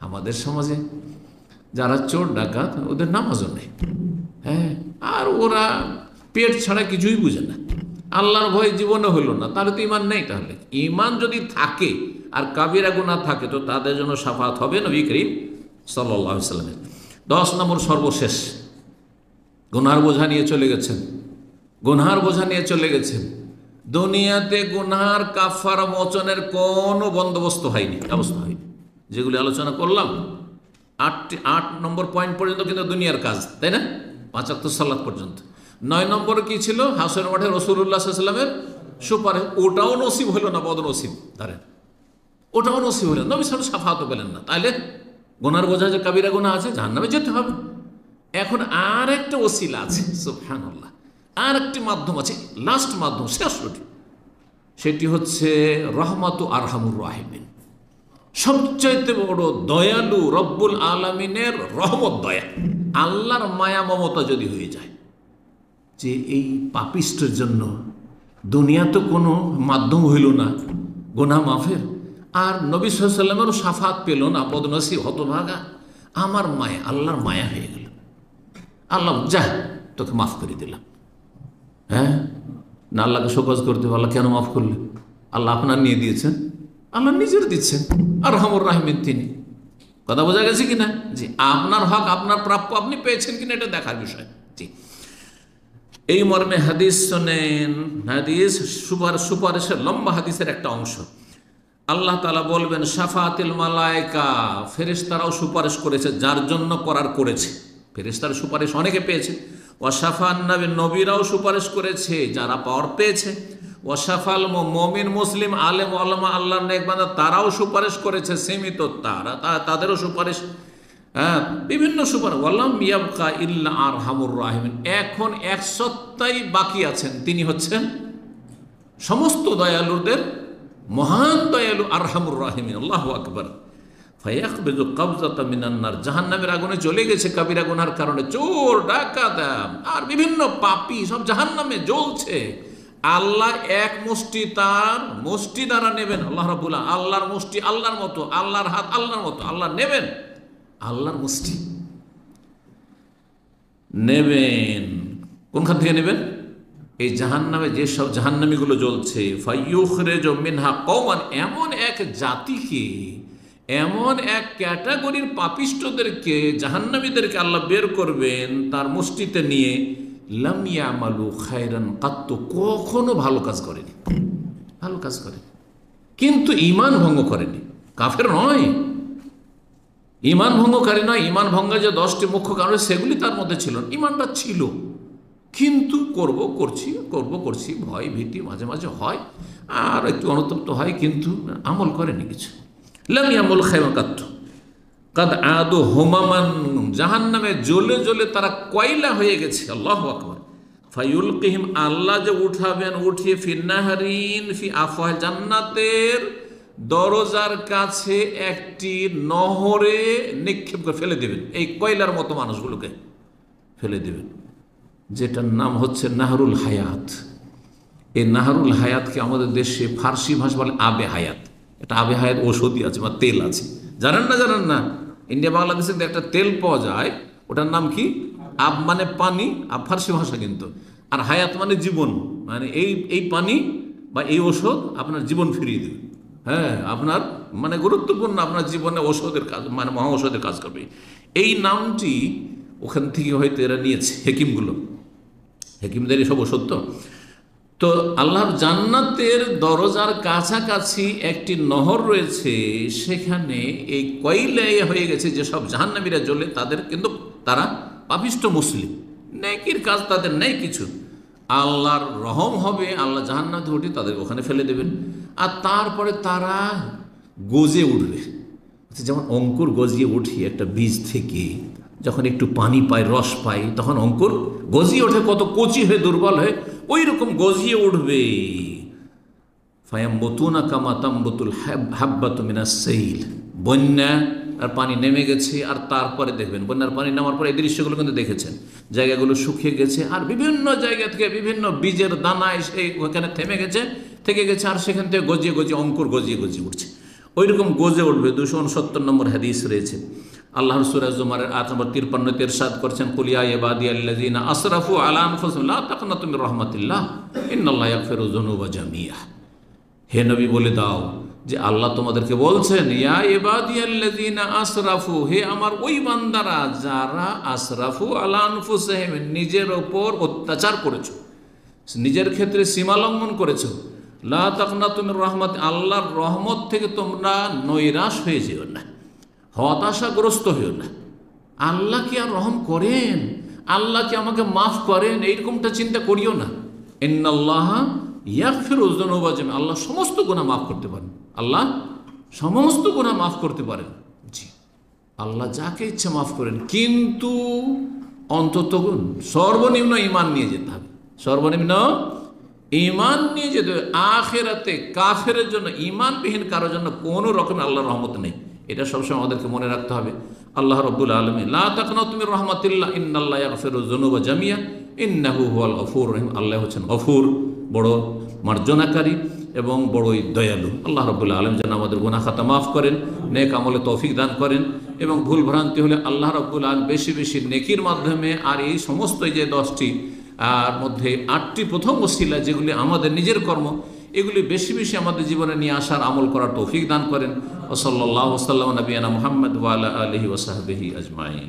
আমাদের সমাজে যারা চোর ডাকাত ওদের নামাজও নেই, হ্যাঁ, আর ওরা পেট ছাড়া কিছুই বুঝে না, আল্লাহর ভয় জীবনে হইল না, তাহলে তো ঈমান নেই। তাহলে ঈমান যদি থাকে আর কাবিরা গুনাহ থাকে তো তাদের জন্য শাফাত হবে নবী করিম সাল্লাল্লাহু আলাইহি ওয়াসাল্লামের। 10 নম্বর সর্বশেষ, গুনার বোঝা নিয়ে চলে গেছেন, গুনার বোঝা নিয়ে চলে গেছেন। দুনিয়াতে গুনার কাফারা মোচনের কোনো বন্দোবস্ত হয়নি, ব্যবস্থা হয়নি। যেগুলি আলোচনা করলাম 8 নম্বর পয়েন্ট পর্যন্ত কিন্তু দুনিয়ার কাজ, তাই না? 5 ওয়াক্ত সালাত পর্যন্ত। 9 নম্বরে কি ছিল? হাসরের মাঠে রাসূলুল্লাহ সাল্লাল্লাহু আলাইহি ওয়াসাল্লামের সুপারিশ, ওটাও নসিব হলো না, বদনসিব ধরেন, ওটাও নসিব হলো, নবী সাল্লাল্লাহু আলাইহি ওয়াসাল্লাম শাফাতও পেলেন না। তাইলে গুনার বোঝা যে কাবিরা গুনাহ আছে, জাহান্নামে যেতে হবে। এখন আর একটা ওসিলা আছে, সুবহানাল্লাহ, আর একটি মাধ্যম আছে, লাস্ট মাধ্যম, শেষটি, সেটি হচ্ছে রহমাতু আরহামুর রাহিমিন, সবচাইতে বড় দয়ালু রব্বুল আলামিনের রহমত, দয়া, আল্লাহর মায়া মমতা যদি হয়ে যায় যে এই পাপিষ্টের জন্য দুনিয়া তো কোনো মাধ্যম হইল না গুনাহ মাফের, আর নবী সাল্লাল্লাহু আলাইহি ওয়াসাল্লামেরও শাফাত পেল না, বদনসিব হতভাগা, আমার মায়া, আল্লাহর মায়া হয়ে গেল, আল্লাহ যা তোকে মাফ করে দিলাম। হ্যাঁ না, আল্লাহকে শোকজ করতে হবে, আল্লাহ কেন মাফ করলেন? আল্লাহ আপনার নিয়ে দিয়েছেন, আল্লাহ নিজের দিচ্ছেন, আর রহমুর রাহিমিন তিনি। কথা বোঝা গেছে কিনা? জি, আপনার হক, আপনার প্রাপ্য আপনি পেয়েছেন কিনা এটা দেখার বিষয়। জি, এই মর্মে হাদিস শোনেন, হাদিস সুপারিশের লম্বা হাদিসের একটা অংশ। আল্লাহ তাআলা বলবেন শাফাতিল মালায়েকা, ফেরেশতারাও সুপারিশ করেছে, যার জন্য করার করেছে, ফেরেশতার সুপারিশ অনেকে পেয়েছে। ওয়াশাফান নবী, নবীরাও সুপারিশ করেছে যারা পাওয়ার পেয়েছে। ওয়াশাফাল মুমিন মুসলিম আলেম ওলামা আল্লাহর নেক বান্দা তারাও সুপারিশ করেছে, সীমিত তাদেরও সুপারিশ, হ্যাঁ বিভিন্ন সুপারিশ। ওয়ালাম ইয়াবকা ইল্লা আরহামুর রাহিমিন, এখন এক সত্তাই বাকি আছেন, তিনি হচ্ছেন সমস্ত দয়ালুদের মহান দয়ালু আরহামুর রাহিমিন। আল্লাহু আকবার। ফায়াকবিযু কবযাতা মিনান নার, জাহান্নামের আগুনে চলে গেছে কাবিরা গুনার কারণে, চোর ডাকাত আর বিভিন্ন পাপী সব জাহান্নামে জ্বলছে। আল্লাহ এক মুষ্টি তার মুষ্টি দ্বারা নেবেন, আল্লাহ রাব্বুল আল্লাহর মুষ্টি আল্লাহর মতো, আল্লাহর হাত আল্লাহর মতো, আল্লাহ নেবেন, আল্লাহর মুষ্টি নেবেন। কোনখান থেকে নেবেন? এই জাহান্নামে যেসব জাহান্নামীগুলো জ্বলছে, ফায়ুখরিজু মিনহা কওমান, এমন এক জাতিকে, এমন এক ক্যাটাগরির পাপিষ্টদেরকে, জাহান্নামীদেরকে আল্লাহ বের করবেন তার মুষ্টিতে নিয়ে, লাম ইয়ামালু খায়রান কাত্তু, কখনো ভালো কাজ করেনি, ভালো কাজ করেনি, কিন্তু ঈমান ভঙ্গ করেনি, কাফের নয়, ইমান ভঙ্গকারী নয়। ইমান ভঙ্গের যে 10টি মুখ্য কারণ সেগুলি তার মধ্যে ছিল, ইমানটা ছিল, কিন্তু করছি ভয় ভীতি মাঝে মাঝে হয়, আর একটু অনুতপ্ত হয়, কিন্তু আমল করেনি কিছু। লাম ইয়ামুল খায়মাকাত কাদ আদু হুমামান, জাহান্নামে জ্বলে জ্বলে তারা কয়লা হয়ে গেছে। আল্লাহু আকবার। ফায়ুলকিহিম, আল্লাহ যে উঠাবেন, উঠিয়ে ফিন্নাহারিন ফি আফওয়াহ, জান্নাতের দরজার কাছে একটি নহরে নিক্ষেপ করে ফেলে দেবেন, এই কয়লার মতো মানুষগুলোকে ফেলে দেবেন, যেটার নাম হচ্ছে নাহরুল হায়াত। এই নাহরুল হায়াতকে আমাদের দেশে ফার্সি ভাষা বলে আবে হায়াত। এটা আবে হায়াত ঔষধি আছে বা তেল আছে, জানেন না? ইন্ডিয়া বাংলাদেশে একটা তেল পাওয়া যায়, ওটার নাম কি? আব মানে পানি, আব ফার্সি ভাষা কিন্তু, আর হায়াত মানে জীবন, মানে এই পানি বা এই ওষুধ আপনার জীবন ফিরিয়ে দেবে। হ্যাঁ, আপনার মানে গুরুত্বপূর্ণ, আপনার জীবনে ওষুধের কাজ, মানে মহা ঔষধের কাজ করবে। এই নামটি ওখান থেকে হয়তো এরা নিয়েছে, হেকিমদের সব ওষুধ। তো আল্লাহর জান্নাতের দরজার কাছাকাছি একটি নহর রয়েছে, সেখানে এই কয়লায় হয়ে গেছে যেসব জাহান্নামীরা জ্বলে, তাদের কিন্তু তারা পাপিষ্ঠ মুসলিম, নেকির কাজ তাদের নেই কিছু। আল্লাহর রহম হবে, আল্লাহ জাহান্নাম থেকে উঠে তাদের ওখানে ফেলে দেবেন, আর তারপরে তারা গজে উঠবে। যেমন অঙ্কুর গজিয়ে উঠি একটা বীজ থেকে, যখন একটু পানি পায়, রস পায়, তখন অঙ্কুর গজিয়ে ওঠে, কত কচি হয়ে দুর্বল হয়ে ওই রকম গজিয়ে উঠবে। ফায়াম্বতুনা কামা তাম্বতুল হাব্বাতু মিনাস সাইল, বন্যা আর পানি নেমে গেছে, আর তারপরে দেখবেন বন্যার পানি নামার পরে এই দৃশ্যগুলো কিন্তু দেখেছেন, জায়গাগুলো শুকিয়ে গেছে, আর বিভিন্ন জায়গা থেকে বিভিন্ন বীজের দানা এসে ওখানে থেকে গেছে, আর সেখান থেকে গজিয়ে অঙ্কুর গজিয়ে উঠছে, ওই রকম গজে উঠবে। 269 নম্বর হাদিস রয়েছে। আল্লাহর সূরা জুমারের 8 নম্বর 53 ইরশাদ করছেন, কুল ইয়া ইবাদিয়াল্লাযিনা আসরাফু আলা আনফুসিহিম লা তাকনাতু মির রাহমাতিল্লাহ ইন্নাল্লাহা ইয়াগফিরু যুনুবা জামিআ। হে নবী, বলে দাও যে আল্লাহ তোমাদেরকে বলছেন, ইয়া ইবাদিয়াল্লাযিনা আসরাফু, হে আমার ওই বান্দারা যারা আসরাফু আলা আনফুসিহিম, নিজের ওপর অত্যাচার করেছো, নিজের ক্ষেত্রে সীমা লঙ্ঘন করেছো, লা তাকনাতু মির রাহমাত, আল্লাহর রহমত থেকে তোমরা নৈরাশ হয়ে যেও না, হতাশাগ্রস্ত হয়েও না। আল্লাহ কি আর রহম করেন, আল্লাহ কি আমাকে মাফ করেন, এইরকমটা চিন্তা করিও না। ইন্নাল্লাহা ইয়াগফিরু যুনুবা জামিআ, আল্লাহ সমস্ত গুনাহ মাফ করতে পারেন, আল্লাহ সমস্ত গুনাহ মাফ করতে পারেন। জি, আল্লাহ যাকে ইচ্ছে মাফ করেন, কিন্তু অন্তত সর্বনিম্ন ঈমান নিয়ে যেতে হবে, সর্বনিম্ন ঈমান নিয়ে যেতে হবে। আখিরাতে কাফেরের জন্য, ঈমানবিহীন কারোর জন্য কোনো রকমের আল্লাহর রহমত নেই, এটা সবসময় আমাদেরকে মনে রাখতে হবে। আল্লাহ রাব্বুল আলামিন, লা তাকনাতু মির রাহমাতিল্লাহ ইন্নাল্লাহা ইয়াগফিরু যুনুবা জামিআ ইন্নাহু হুয়াল গফুর রহিম, আল্লাহ হচ্ছেন গফুর, বড় মার্জনাকারী এবং বড়ই দয়ালু। আল্লাহ রাব্বুল আলামিন যেন আমাদের গুনাহ খাতা মাফ করেন, নেক আমলে তৌফিক দান করেন, এবং ভুল ভ্রান্তি হলে আল্লাহ রাব্বুল আলামিন বেশি বেশি নেকির মাধ্যমে, আর এই সমস্ত যে 10টি আর মধ্যে 8টি প্রথম ওসিলা যেগুলি আমাদের নিজের কর্ম, এগুলি বেশি বেশি আমাদের জীবনে নিয়ে আসার, আমল করার তৌফিক দান করেন। ওয়া সাল্লাল্লাহু ওয়া সাল্লাম নবিয়ানা মুহাম্মদ ওয়া আলা আলিহি ওয়া সাহবিহি আজমাইন।